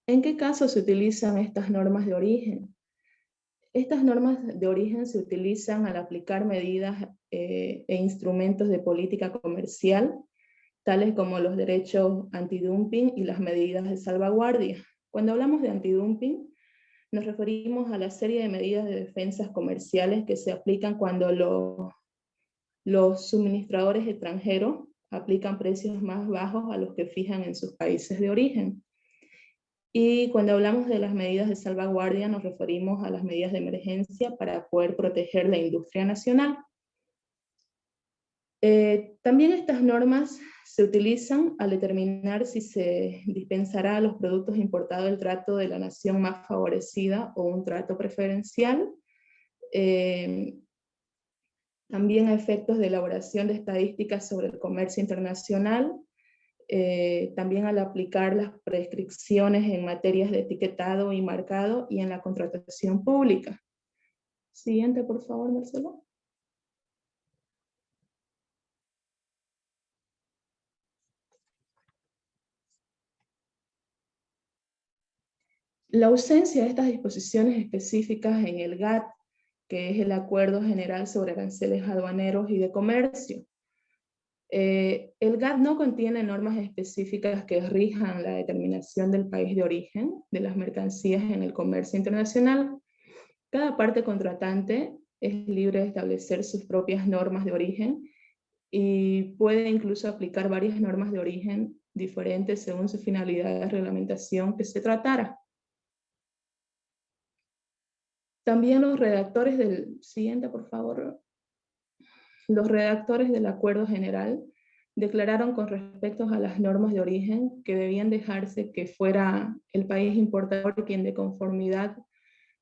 ¿En qué casos se utilizan estas normas de origen? Estas normas de origen se utilizan al aplicar medidas e instrumentos de política comercial, tales como los derechos antidumping y las medidas de salvaguardia. Cuando hablamos de antidumping, nos referimos a la serie de medidas de defensas comerciales que se aplican cuando los suministradores extranjeros aplican precios más bajos a los que fijan en sus países de origen. Y cuando hablamos de las medidas de salvaguardia, nos referimos a las medidas de emergencia para poder proteger la industria nacional. También estas normas se utilizan al determinar si se dispensará a los productos importados el trato de la nación más favorecida o un trato preferencial. También a efectos de elaboración de estadísticas sobre el comercio internacional, también al aplicar las prescripciones en materias de etiquetado y marcado y en la contratación pública. Siguiente, por favor, Marcelo. La ausencia de estas disposiciones específicas en el GATT, que es el Acuerdo General sobre Aranceles Aduaneros y de Comercio. El GATT no contiene normas específicas que rijan la determinación del país de origen de las mercancías en el comercio internacional. Cada parte contratante es libre de establecer sus propias normas de origen y puede incluso aplicar varias normas de origen diferentes según su finalidad de reglamentación que se tratara. También los redactores del siguiente, por favor. Los redactores del Acuerdo General declararon con respecto a las normas de origen que debían dejarse que fuera el país importador quien, de conformidad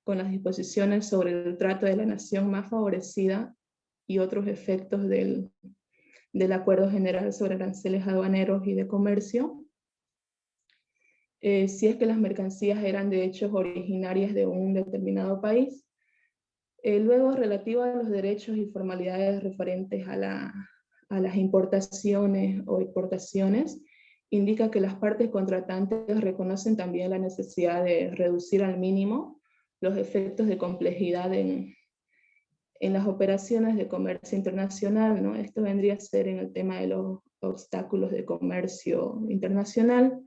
con las disposiciones sobre el trato de la nación más favorecida y otros efectos del Acuerdo General sobre Aranceles Aduaneros y de Comercio, si es que las mercancías eran de hecho originarias de un determinado país. Luego, relativo a los derechos y formalidades referentes a las importaciones o exportaciones, indica que las partes contratantes reconocen también la necesidad de reducir al mínimo los efectos de complejidad en las operaciones de comercio internacional, ¿no? Esto vendría a ser en el tema de los obstáculos de comercio internacional,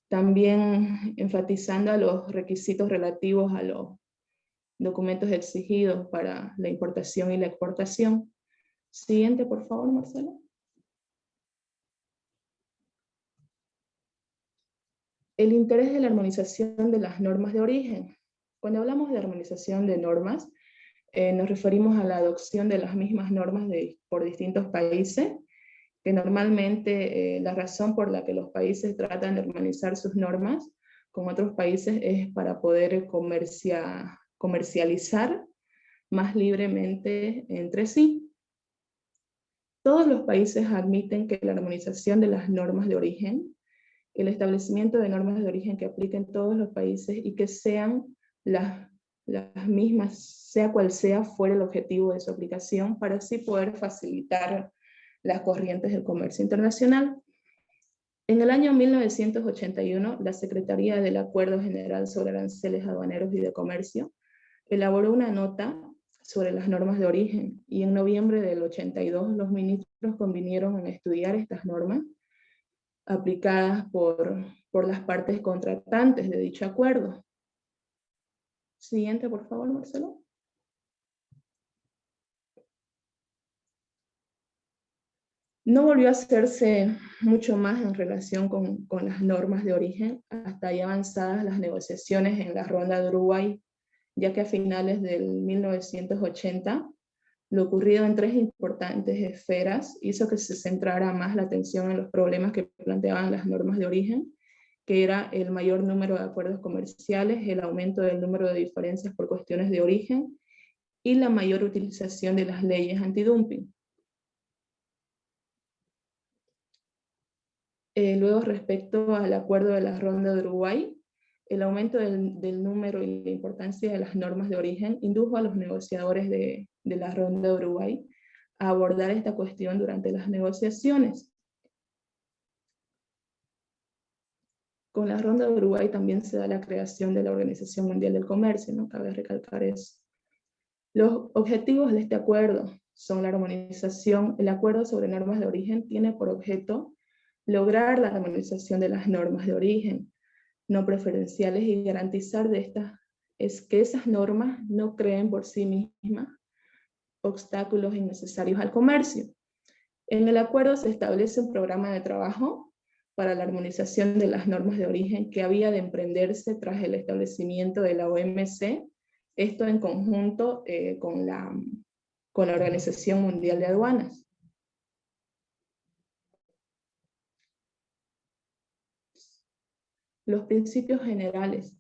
también enfatizando a los requisitos relativos a los documentos exigidos para la importación y la exportación. Siguiente, por favor, Marcelo. El interés de la armonización de las normas de origen. Cuando hablamos de armonización de normas, nos referimos a la adopción de las mismas normas por distintos países, que normalmente la razón por la que los países tratan de armonizar sus normas con otros países es para poder comercializar más libremente entre sí. Todos los países admiten que la armonización de las normas de origen, el establecimiento de normas de origen que apliquen todos los países y que sean las las mismas, sea cual sea, fuera el objetivo de su aplicación, para así poder facilitar las corrientes del comercio internacional. En el año 1981, la Secretaría del Acuerdo General sobre Aranceles Aduaneros y de Comercio elaboró una nota sobre las normas de origen, y en noviembre del 82 los ministros convinieron en estudiar estas normas aplicadas por las partes contratantes de dicho acuerdo. Siguiente, por favor, Marcelo. No volvió a hacerse mucho más en relación con las normas de origen hasta ya avanzadas las negociaciones en la ronda de Uruguay, ya que a finales del 1980 lo ocurrido en 3 importantes esferas hizo que se centrara más la atención en los problemas que planteaban las normas de origen, que era el mayor número de acuerdos comerciales, el aumento del número de diferencias por cuestiones de origen y la mayor utilización de las leyes antidumping. Luego, respecto al acuerdo de la Ronda de Uruguay, el aumento del número y la importancia de las normas de origen indujo a los negociadores de la Ronda de Uruguay a abordar esta cuestión durante las negociaciones. Con la Ronda de Uruguay también se da la creación de la Organización Mundial del Comercio, ¿no? Cabe recalcar eso. Los objetivos de este acuerdo son la armonización. El acuerdo sobre normas de origen tiene por objeto lograr la armonización de las normas de origen no preferenciales y garantizar que esas normas no creen por sí mismas obstáculos innecesarios al comercio. En el acuerdo se establece un programa de trabajo para la armonización de las normas de origen que había de emprenderse tras el establecimiento de la OMC, esto en conjunto con la Organización Mundial de Aduanas. Los principios generales,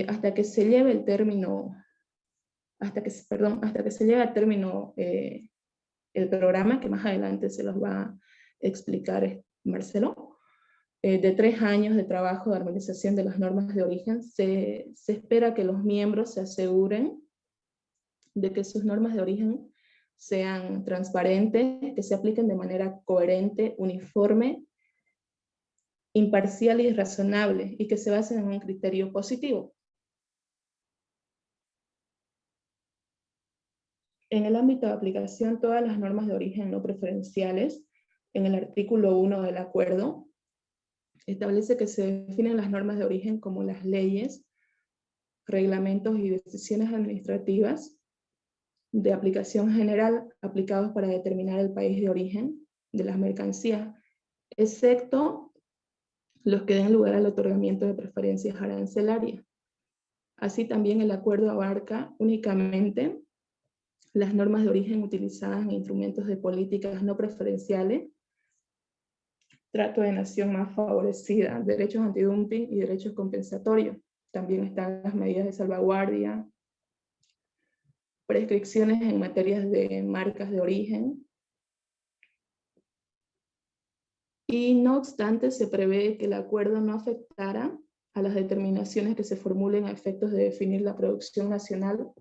hasta que se lleve a término el programa, que más adelante se los va a explicar Marcelo, de 3 años de trabajo de armonización de las normas de origen, se espera que los miembros se aseguren de que sus normas de origen sean transparentes, que se apliquen de manera coherente, uniforme, imparcial y razonable, y que se basen en un criterio positivo. En el ámbito de aplicación, todas las normas de origen no preferenciales, en el artículo 1 del acuerdo, establece que se definen las normas de origen como las leyes, reglamentos y decisiones administrativas de aplicación general aplicados para determinar el país de origen de las mercancías, excepto los que den lugar al otorgamiento de preferencias arancelarias. Así también el acuerdo abarca únicamente las normas de origen utilizadas en instrumentos de políticas no preferenciales, trato de nación más favorecida, derechos antidumping y derechos compensatorios. También están las medidas de salvaguardia, prescripciones en materias de marcas de origen. Y no obstante, se prevé que el acuerdo no afectará a las determinaciones que se formulen a efectos de definir la producción nacional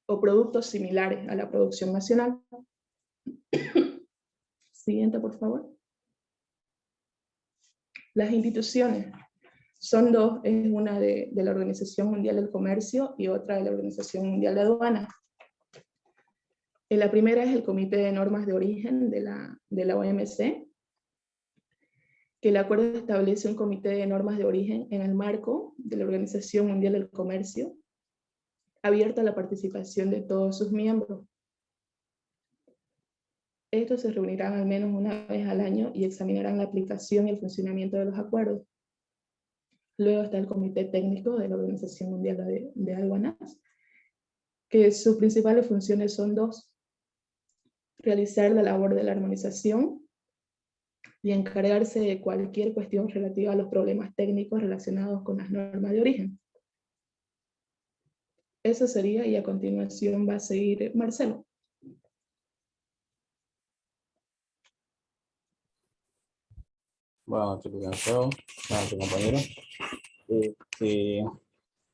o productos similares a la producción nacional. Siguiente, por favor. Las instituciones son 2, es una de la Organización Mundial del Comercio y otra de la Organización Mundial de Aduanas. La primera es el Comité de Normas de Origen de la OMC, que el acuerdo establece un comité de normas de origen en el marco de la Organización Mundial del Comercio, abierto a la participación de todos sus miembros. Estos se reunirán al menos una vez al año y examinarán la aplicación y el funcionamiento de los acuerdos. Luego está el Comité Técnico de la Organización Mundial de Aduanas, que sus principales funciones son 2. Realizar la labor de la armonización y encargarse de cualquier cuestión relativa a los problemas técnicos relacionados con las normas de origen. Eso sería, y a continuación va a seguir Marcelo. Buenas noches, licenciado. Buenas noches, compañeros.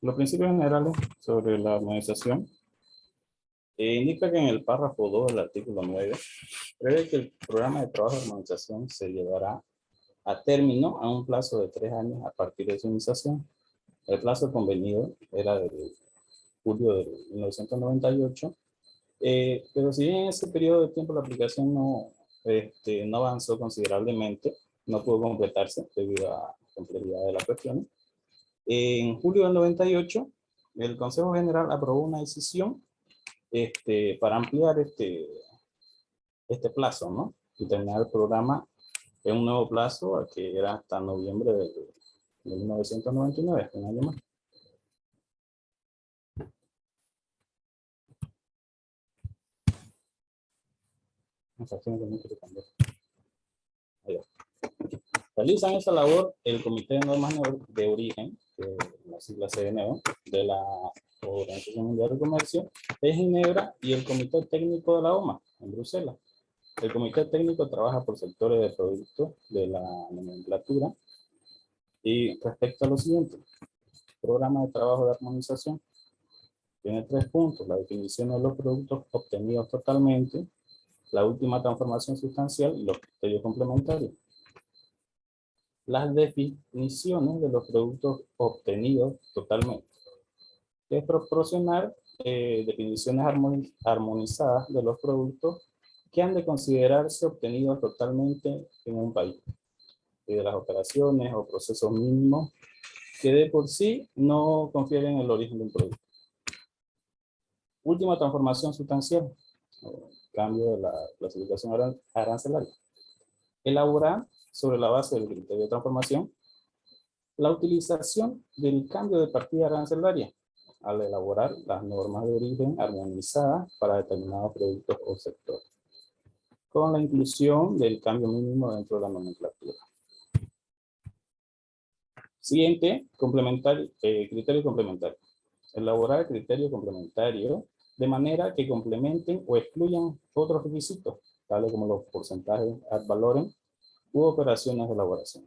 Los principios generales sobre la armonización indica que en el párrafo 2 del artículo 9 prevé que el programa de trabajo de armonización se llevará a término a un plazo de 3 años a partir de su iniciación. El plazo convenido era de julio de 1998, pero si bien en ese periodo de tiempo la aplicación no avanzó considerablemente, no pudo completarse debido a la complejidad de la cuestión. En julio del 98, el Consejo General aprobó una decisión para ampliar este plazo, ¿no? Y terminar el programa en un nuevo plazo, que era hasta noviembre de 1999, un año más. Realizan esa labor el Comité de Normas de Origen, que la sigla CNO, de la Organización Mundial del Comercio, de Ginebra, y el Comité Técnico de la OMA, en Bruselas. El Comité Técnico trabaja por sectores de productos de la nomenclatura. Y respecto a lo siguiente, programa de trabajo de armonización, tiene 3 puntos: la definición de los productos obtenidos totalmente, la última transformación sustancial y los criterios complementarios. Las definiciones de los productos obtenidos totalmente es proporcionar definiciones armonizadas de los productos que han de considerarse obtenidos totalmente en un país, y de las operaciones o procesos mínimos que de por sí no confieren el origen de un producto. Última transformación sustancial, cambio de la clasificación arancelaria. Elaborar, sobre la base del criterio de transformación, la utilización del cambio de partida arancelaria al elaborar las normas de origen armonizadas para determinados productos o sectores, con la inclusión del cambio mínimo dentro de la nomenclatura. Siguiente, criterio complementario. Elaborar criterio complementario de manera que complementen o excluyan otros requisitos, tales como los porcentajes ad valorem u operaciones de elaboración.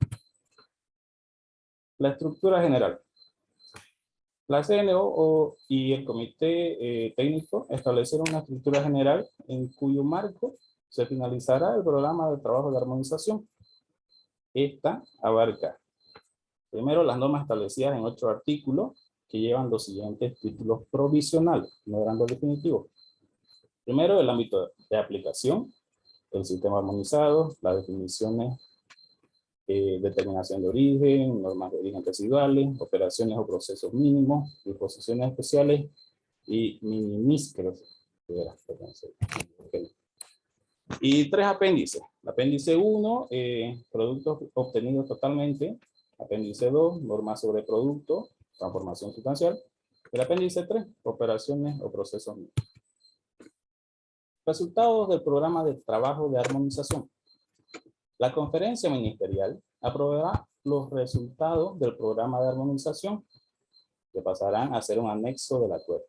La estructura general. La CNO y el Comité Técnico establecieron una estructura general en cuyo marco se finalizará el programa de trabajo de armonización. Esta abarca, primero, las normas establecidas en 8 artículos que llevan los siguientes títulos provisionales, no eran los definitivos. Primero, el ámbito de aplicación, el sistema armonizado, las definiciones, determinación de origen, normas de origen residuales, operaciones o procesos mínimos, disposiciones especiales y minimis, creo que era. Y 3 apéndices. El apéndice 1, productos obtenidos totalmente. Apéndice 2, normas sobre producto, transformación sustancial. El apéndice 3, operaciones o procesos mínimos. Resultados del programa de trabajo de armonización. La conferencia ministerial aprobará los resultados del programa de armonización, que pasarán a ser un anexo del acuerdo.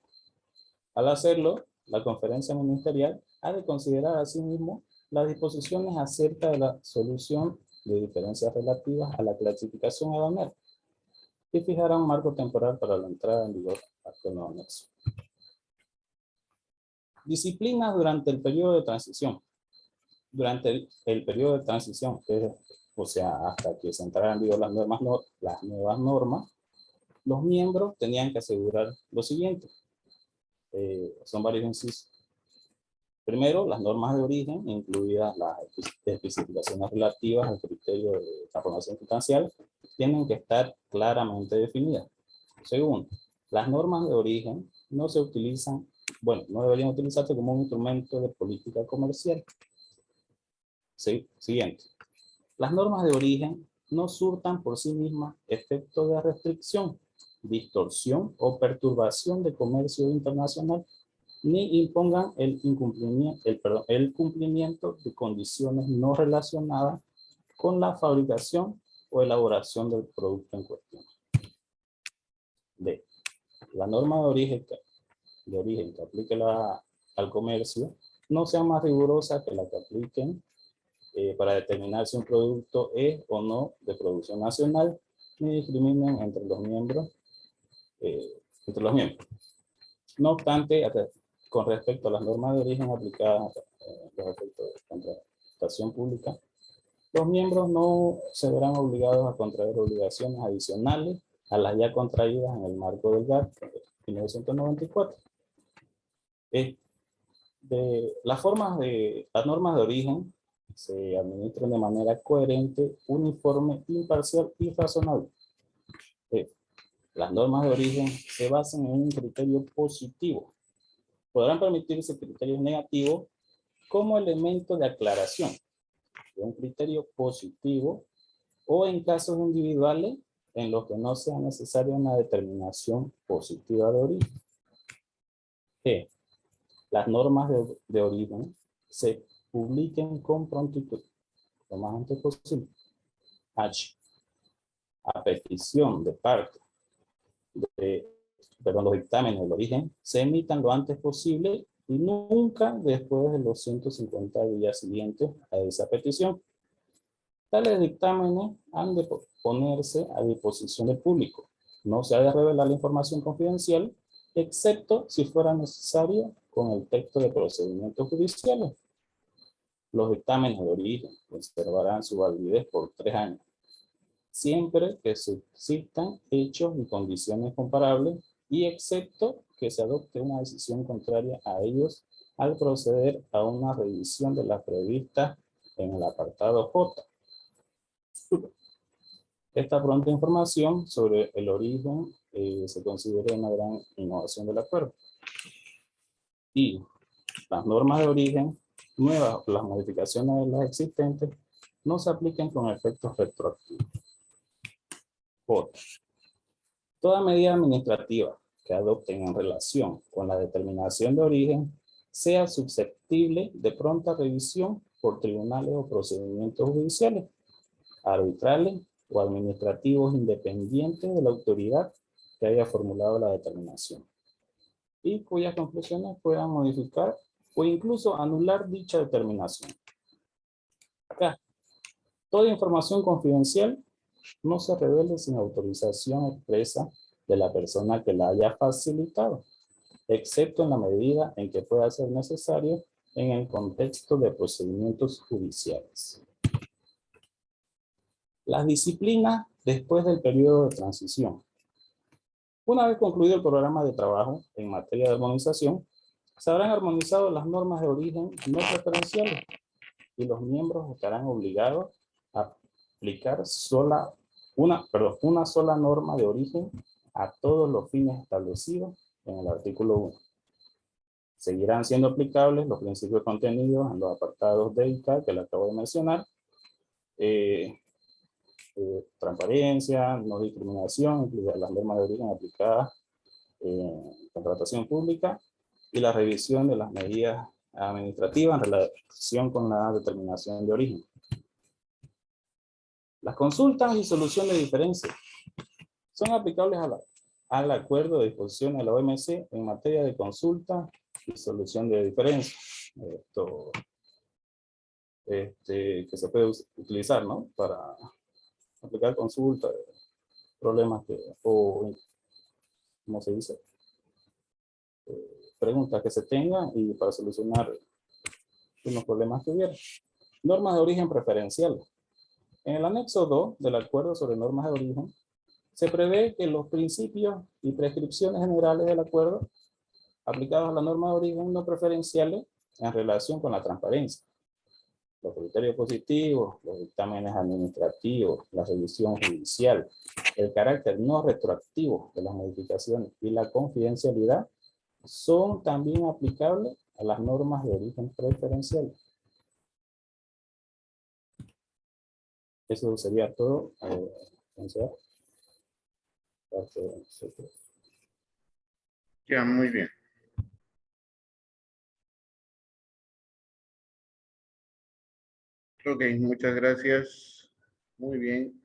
Al hacerlo, la conferencia ministerial ha de considerar asimismo las disposiciones acerca de la solución de diferencias relativas a la clasificación aduanera y fijará un marco temporal para la entrada en vigor del nuevo anexo. Disciplinas durante el periodo de transición. Durante el periodo de transición, o sea, hasta que se entraran en vigor las nuevas normas, los miembros tenían que asegurar lo siguiente. Son varios incisos. Primero, las normas de origen, incluidas las especificaciones relativas al criterio de transformación sustancial, tienen que estar claramente definidas. Segundo, las normas de origen no se utilizan, no deberían utilizarse como un instrumento de política comercial. Siguiente. Las normas de origen no surtan por sí mismas efectos de restricción, distorsión o perturbación de comercio internacional, ni impongan el cumplimiento de condiciones no relacionadas con la fabricación o elaboración del producto en cuestión. D. La norma de origen que aplique al comercio no sea más rigurosa que la que apliquen para determinar si un producto es o no de producción nacional, ni discriminen entre los miembros entre los miembros. No obstante, con respecto a las normas de origen aplicadas a los efectos de contratación pública, los miembros no se verán obligados a contraer obligaciones adicionales a las ya contraídas en el marco del GATT de 1994. Las normas de origen se administran de manera coherente, uniforme, imparcial y razonable. Las normas de origen se basan en un criterio positivo. Podrán permitirse criterios negativos como elemento de aclaración de un criterio positivo o en casos individuales en los que no sea necesaria una determinación positiva de origen. G. Las normas de origen se publiquen con prontitud, lo más antes posible. H. A petición de parte los dictámenes del origen se emitan lo antes posible y nunca después de los 150 días siguientes a esa petición. Tales dictámenes han de ponerse a disposición del público. No se ha de revelar la información confidencial, excepto si fuera necesario con el texto de procedimientos judiciales. Los dictámenes de origen conservarán su validez por 3 años, siempre que subsistan hechos y condiciones comparables y excepto que se adopte una decisión contraria a ellos al proceder a una revisión de las previstas en el apartado J. Esta pronta información sobre el origen se considera una gran innovación del acuerdo. Y las normas de origen nuevas, las modificaciones de las existentes, no se apliquen con efectos retroactivos. J. Toda medida administrativa que adopten en relación con la determinación de origen sea susceptible de pronta revisión por tribunales o procedimientos judiciales, arbitrales o administrativos independientes de la autoridad que haya formulado la determinación y cuyas conclusiones puedan modificar o incluso anular dicha determinación. Acá, toda información confidencial no se revele sin autorización expresa de la persona que la haya facilitado, excepto en la medida en que pueda ser necesario en el contexto de procedimientos judiciales. Las disciplinas después del periodo de transición. Una vez concluido el programa de trabajo en materia de armonización, se habrán armonizado las normas de origen no preferenciales y los miembros estarán obligados a aplicar una sola norma de origen a todos los fines establecidos en el artículo 1. Seguirán siendo aplicables los principios contenidos en los apartados D y K que le acabo de mencionar. Transparencia, no discriminación, las normas de origen aplicadas en contratación pública y la revisión de las medidas administrativas en relación con la determinación de origen. Las consultas y solución de diferencias son aplicables al acuerdo de disposición de la OMC en materia de consulta y solución de diferencias. Esto que se puede utilizar, ¿no? Para aplicar consultas, problemas o, ¿cómo se dice? Preguntas que se tengan y para solucionar unos problemas que hubiera. Normas de origen preferencial. En el anexo 2 del acuerdo sobre normas de origen, se prevé que los principios y prescripciones generales del acuerdo aplicados a la norma de origen no preferenciales en relación con la transparencia, los criterios positivos, los dictámenes administrativos, la revisión judicial, el carácter no retroactivo de las modificaciones y la confidencialidad son también aplicables a las normas de origen preferencial. Eso sería todo. Ya, muy bien. Ok, muchas gracias. Muy bien.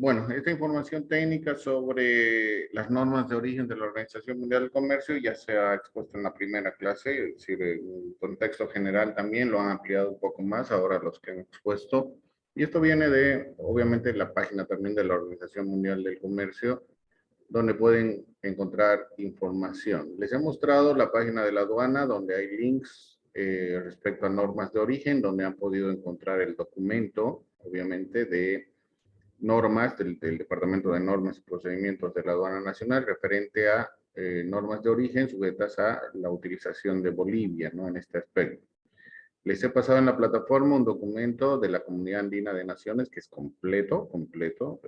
Bueno, esta información técnica sobre las normas de origen de la Organización Mundial del Comercio ya se ha expuesto en la primera clase, es decir, en un contexto general también lo han ampliado un poco más ahora los que han expuesto. Y esto viene de, obviamente, la página también de la Organización Mundial del Comercio, donde pueden encontrar información. Les he mostrado la página de la aduana, donde hay links respecto a normas de origen, donde han podido encontrar el documento, obviamente, de normas del Departamento de Normas y Procedimientos de la Aduana Nacional referente a normas de origen sujetas a la utilización de Bolivia, ¿no? En este aspecto. Les he pasado en la plataforma un documento de la Comunidad Andina de Naciones que es completo,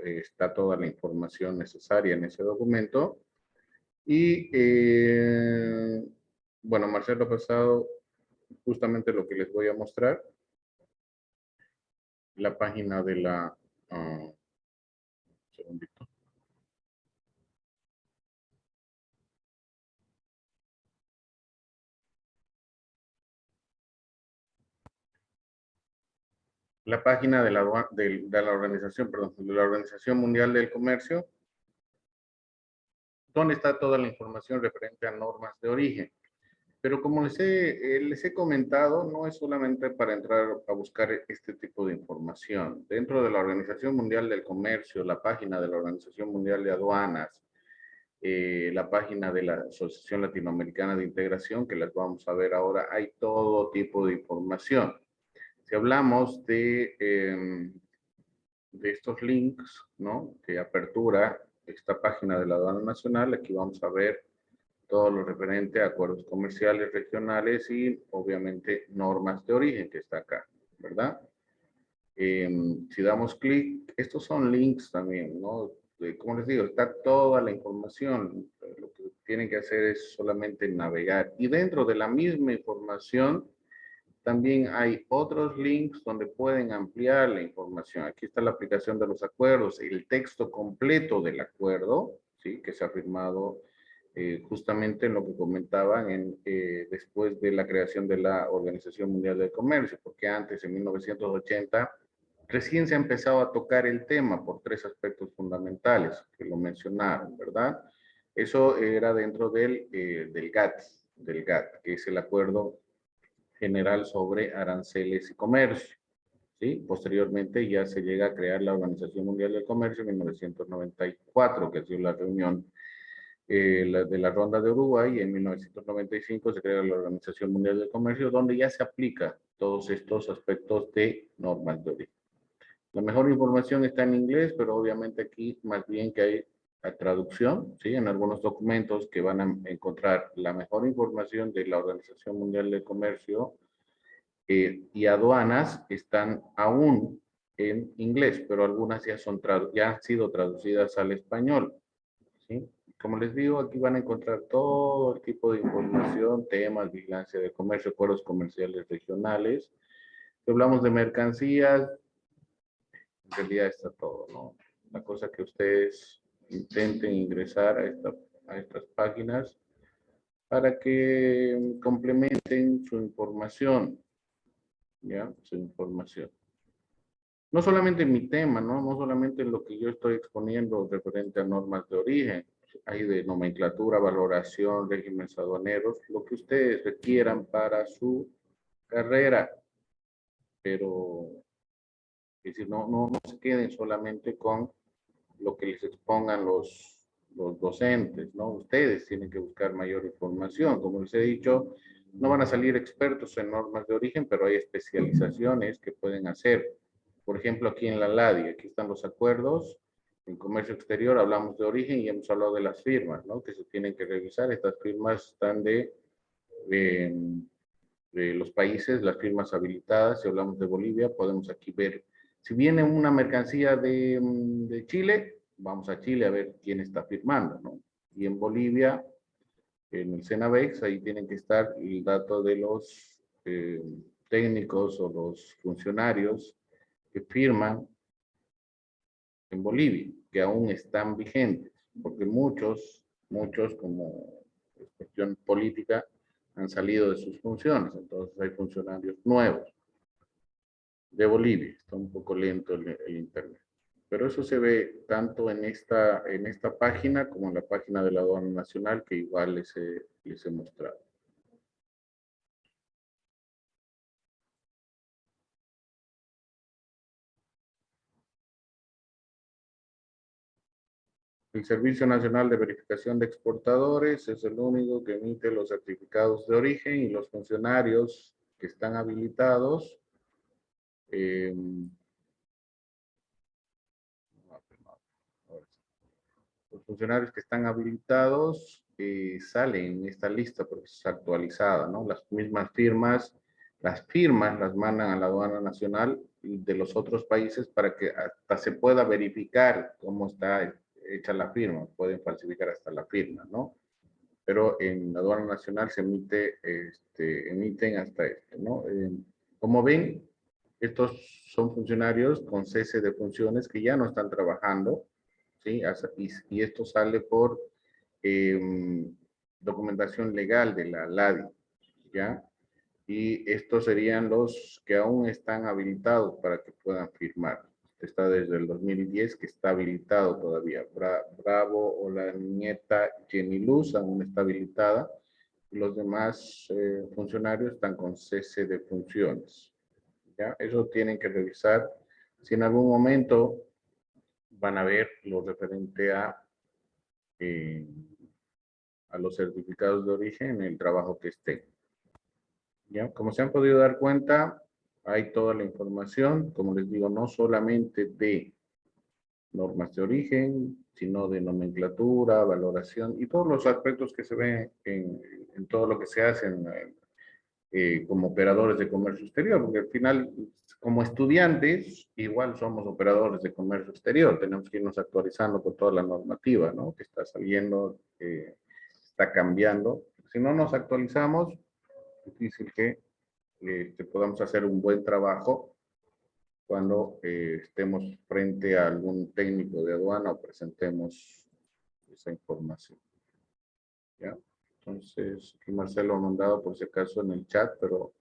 está toda la información necesaria en ese documento. Y, bueno, Marcelo ha pasado justamente lo que les voy a mostrar. La página de la... un segundito. La página de la organización, perdón, de la Organización Mundial del Comercio, donde está toda la información referente a normas de origen. Pero como les he comentado, no es solamente para entrar a buscar este tipo de información. Dentro de la Organización Mundial del Comercio, la página de la Organización Mundial de Aduanas, la página de la Asociación Latinoamericana de Integración, que las vamos a ver ahora, hay todo tipo de información. Si hablamos de estos links, ¿no? De apertura, esta página de la Aduana Nacional, aquí vamos a ver todo lo referente a acuerdos comerciales regionales y obviamente normas de origen que está acá, ¿verdad? Si damos clic, estos son links también, ¿no? Como les digo, está toda la información. Lo que tienen que hacer es solamente navegar. Y dentro de la misma información, también hay otros links donde pueden ampliar la información. Aquí está la aplicación de los acuerdos, el texto completo del acuerdo, ¿sí? Que se ha firmado justamente en lo que comentaban después de la creación de la Organización Mundial del Comercio, porque antes, en 1980, recién se ha empezado a tocar el tema por tres aspectos fundamentales que lo mencionaron, ¿verdad? Eso era dentro del GATT, que es el Acuerdo General sobre Aranceles y Comercio. ¿Sí? Posteriormente ya se llega a crear la Organización Mundial del Comercio en 1994, que ha sido la reunión de la Ronda de Uruguay, y en 1995 se crea la Organización Mundial del Comercio, donde ya se aplica todos estos aspectos de normas de origen. La mejor información está en inglés, pero obviamente aquí más bien que hay la traducción, ¿sí? En algunos documentos que van a encontrar la mejor información de la Organización Mundial del Comercio y aduanas están aún en inglés, pero algunas ya han sido traducidas al español, ¿sí? Como les digo, aquí van a encontrar todo el tipo de información, temas, vigilancia de comercio, acuerdos comerciales regionales. Si hablamos de mercancías, en realidad está todo, ¿no? La cosa que ustedes intenten ingresar a estas páginas para que complementen su información, ¿ya? Su información. No solamente en mi tema, ¿no? No solamente en lo que yo estoy exponiendo referente a normas de origen, hay de nomenclatura, valoración, regímenes aduaneros, lo que ustedes requieran para su carrera, pero es decir, no se queden solamente con lo que les expongan los docentes, ¿no? Ustedes tienen que buscar mayor información. Como les he dicho, no van a salir expertos en normas de origen, pero hay especializaciones que pueden hacer. Por ejemplo, aquí en la LADI, aquí están los acuerdos. En comercio exterior hablamos de origen y hemos hablado de las firmas, ¿no? Que se tienen que revisar. Estas firmas están de los países, las firmas habilitadas. Si hablamos de Bolivia, podemos aquí ver. Si viene una mercancía de Chile, vamos a Chile a ver quién está firmando, ¿no? Y en Bolivia, en el Cenavex, ahí tienen que estar el dato de los técnicos o los funcionarios que firman en Bolivia, que aún están vigentes, porque muchos, como cuestión política, han salido de sus funciones, entonces hay funcionarios nuevos de Bolivia. Está un poco lento el internet. Pero eso se ve tanto en esta página como en la página de la Aduana Nacional, que igual les he mostrado. El Servicio Nacional de Verificación de Exportadores es el único que emite los certificados de origen y los funcionarios que están habilitados los funcionarios que están habilitados salen en esta lista porque es actualizada, ¿no? Las mismas firmas, las mandan a la aduana nacional de los otros países para que hasta se pueda verificar cómo está hecha la firma. Pueden falsificar hasta la firma, ¿no? Pero en la aduana nacional se emiten hasta esto, ¿no? Como ven, estos son funcionarios con cese de funciones que ya no están trabajando, ¿sí? Y esto sale por documentación legal de la LADI, ¿ya? Y estos serían los que aún están habilitados para que puedan firmar. Está desde el 2010 que está habilitado todavía. Bravo o la nieta Jenny Luz aún está habilitada. Y los demás funcionarios están con cese de funciones, ¿ya? Eso tienen que revisar. Si en algún momento van a ver lo referente a los certificados de origen en el trabajo que estén. ¿Ya? Como se han podido dar cuenta, hay toda la información, como les digo, no solamente de normas de origen, sino de nomenclatura, valoración y todos los aspectos que se ven en todo lo que se hace como operadores de comercio exterior, porque al final, como estudiantes, igual somos operadores de comercio exterior, tenemos que irnos actualizando con toda la normativa, ¿no? Que está saliendo, está cambiando. Si no nos actualizamos, es difícil que podamos hacer un buen trabajo cuando estemos frente a algún técnico de aduana o presentemos esa información. ¿Ya? Entonces, aquí Marcelo ha mandado por si acaso en el chat, pero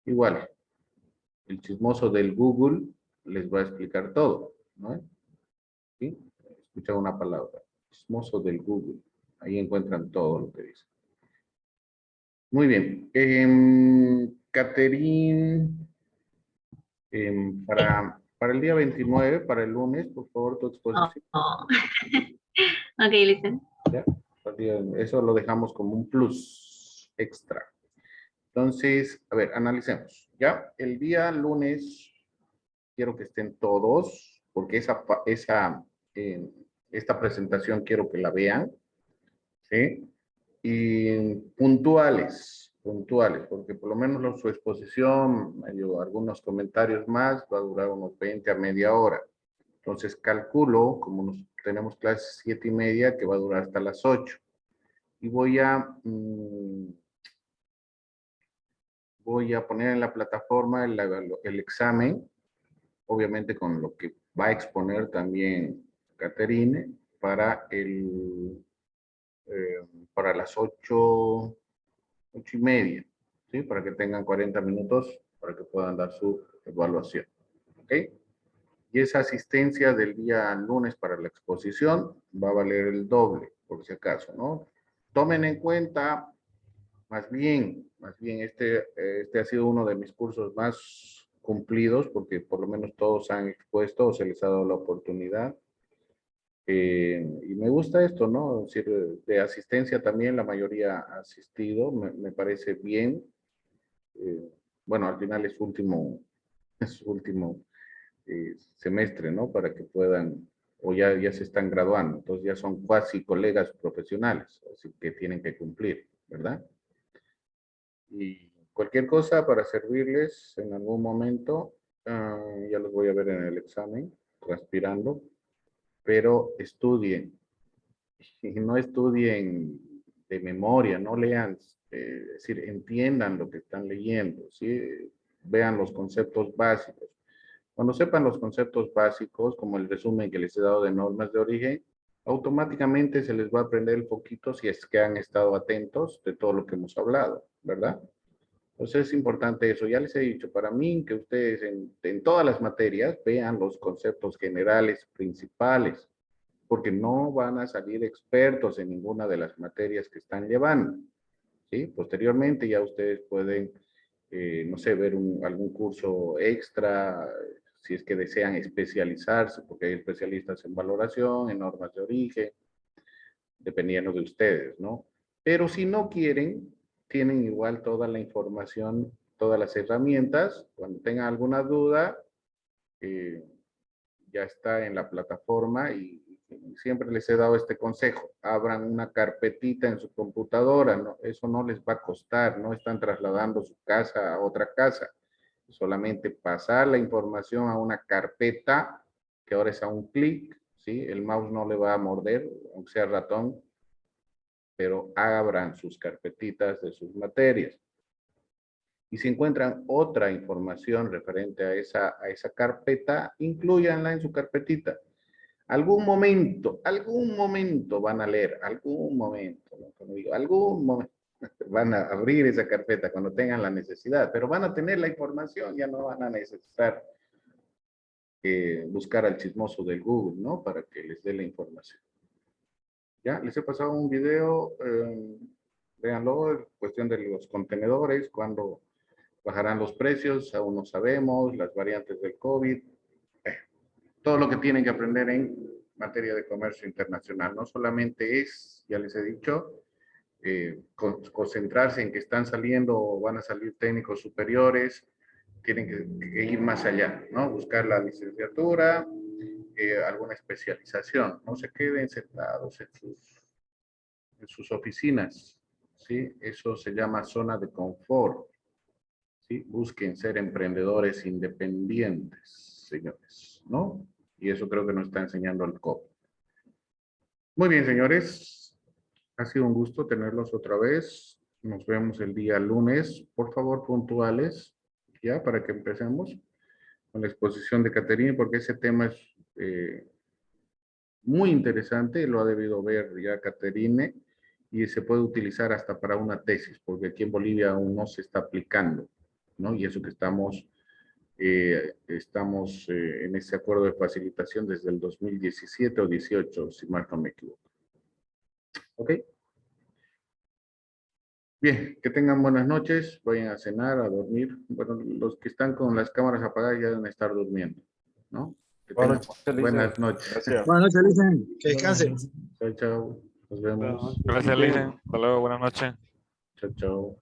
igual, el chismoso del Google les va a explicar todo, ¿no? ¿Sí? Escucha una palabra, chismoso del Google. Ahí encuentran todo lo que dice. Muy bien. Catherine, para el día 29, para el lunes, por favor, tu exposición. Ok, listen. ¿Ya? Eso lo dejamos como un plus extra. Entonces, a ver, analicemos. ¿Ya? El día lunes quiero que estén todos, porque esta presentación quiero que la vean. ¿Sí? Y puntuales, porque por lo menos su exposición, algunos comentarios más, va a durar unos 20 a media hora. Entonces calculo, como tenemos clases 7:30, que va a durar hasta las 8. Y voy a poner en la plataforma el examen, obviamente con lo que va a exponer también Caterine, para las 8:30, ¿sí? Para que tengan 40 minutos para que puedan dar su evaluación. ¿Ok? Y esa asistencia del día lunes para la exposición va a valer el doble, por si acaso, ¿no? Tomen en cuenta, más bien este ha sido uno de mis cursos más cumplidos, porque por lo menos todos han expuesto o se les ha dado la oportunidad. Y me gusta esto, ¿no? Es decir, de asistencia también la mayoría ha asistido, me parece bien. Bueno, al final es su último semestre, ¿no? Para que puedan, o ya se están graduando, entonces ya son cuasi colegas profesionales, así que tienen que cumplir, ¿verdad? Y cualquier cosa para servirles en algún momento, ya los voy a ver en el examen, transpirando, pero estudien, y no estudien de memoria, no lean, es decir, entiendan lo que están leyendo, ¿sí? Vean los conceptos básicos. Cuando sepan los conceptos básicos, como el resumen que les he dado de normas de origen, automáticamente se les va a aprender el poquito si es que han estado atentos de todo lo que hemos hablado, ¿verdad? Entonces es importante eso. Ya les he dicho, para mí, que ustedes en todas las materias vean los conceptos generales principales, porque no van a salir expertos en ninguna de las materias que están llevando, ¿sí? Posteriormente ya ustedes pueden, no sé, ver algún curso extra, si es que desean especializarse, porque hay especialistas en valoración, en normas de origen, dependiendo de ustedes, ¿no? Pero si no quieren, tienen igual toda la información, todas las herramientas. Cuando tengan alguna duda, ya está en la plataforma y siempre les he dado este consejo. Abran una carpetita en su computadora, ¿no? Eso no les va a costar, no están trasladando su casa a otra casa. Solamente pasar la información a una carpeta, que ahora es a un clic, ¿sí? El mouse no le va a morder, aunque sea ratón, pero abran sus carpetitas de sus materias. Y si encuentran otra información referente a esa carpeta, inclúyanla en su carpetita. Algún momento van a leer, algún momento, ¿no? Como digo, algún momento van a abrir esa carpeta cuando tengan la necesidad, pero van a tener la información, ya no van a necesitar buscar al chismoso del Google, ¿no? Para que les dé la información. Ya, les he pasado un video, véanlo, cuestión de los contenedores, cuando bajarán los precios, aún no sabemos, las variantes del COVID, todo lo que tienen que aprender en materia de comercio internacional. No solamente es, ya les he dicho, concentrarse en que están saliendo o van a salir técnicos superiores, tienen que ir más allá, ¿no? Buscar la licenciatura, alguna especialización. No se queden sentados en sus oficinas, ¿sí? Eso se llama zona de confort, ¿sí? Busquen ser emprendedores independientes, señores, ¿no? Y eso creo que nos está enseñando el COVID. Muy bien, señores. Ha sido un gusto tenerlos otra vez. Nos vemos el día lunes. Por favor, puntuales, ya, para que empecemos con la exposición de Caterine, porque ese tema es muy interesante. Lo ha debido ver ya Caterine y se puede utilizar hasta para una tesis, porque aquí en Bolivia aún no se está aplicando, ¿no? Y eso que estamos en ese acuerdo de facilitación desde el 2017 o 18, si mal no me equivoco. ¿Ok? Bien, que tengan buenas noches, vayan a cenar, a dormir. Bueno, los que están con las cámaras apagadas ya deben estar durmiendo, ¿no? Que tengan buenas noches. Buenas noches, Lisen. Que descansen. Chao, chao. Nos vemos. Gracias, Lisen. Hasta luego, buenas noches. Chao, chao.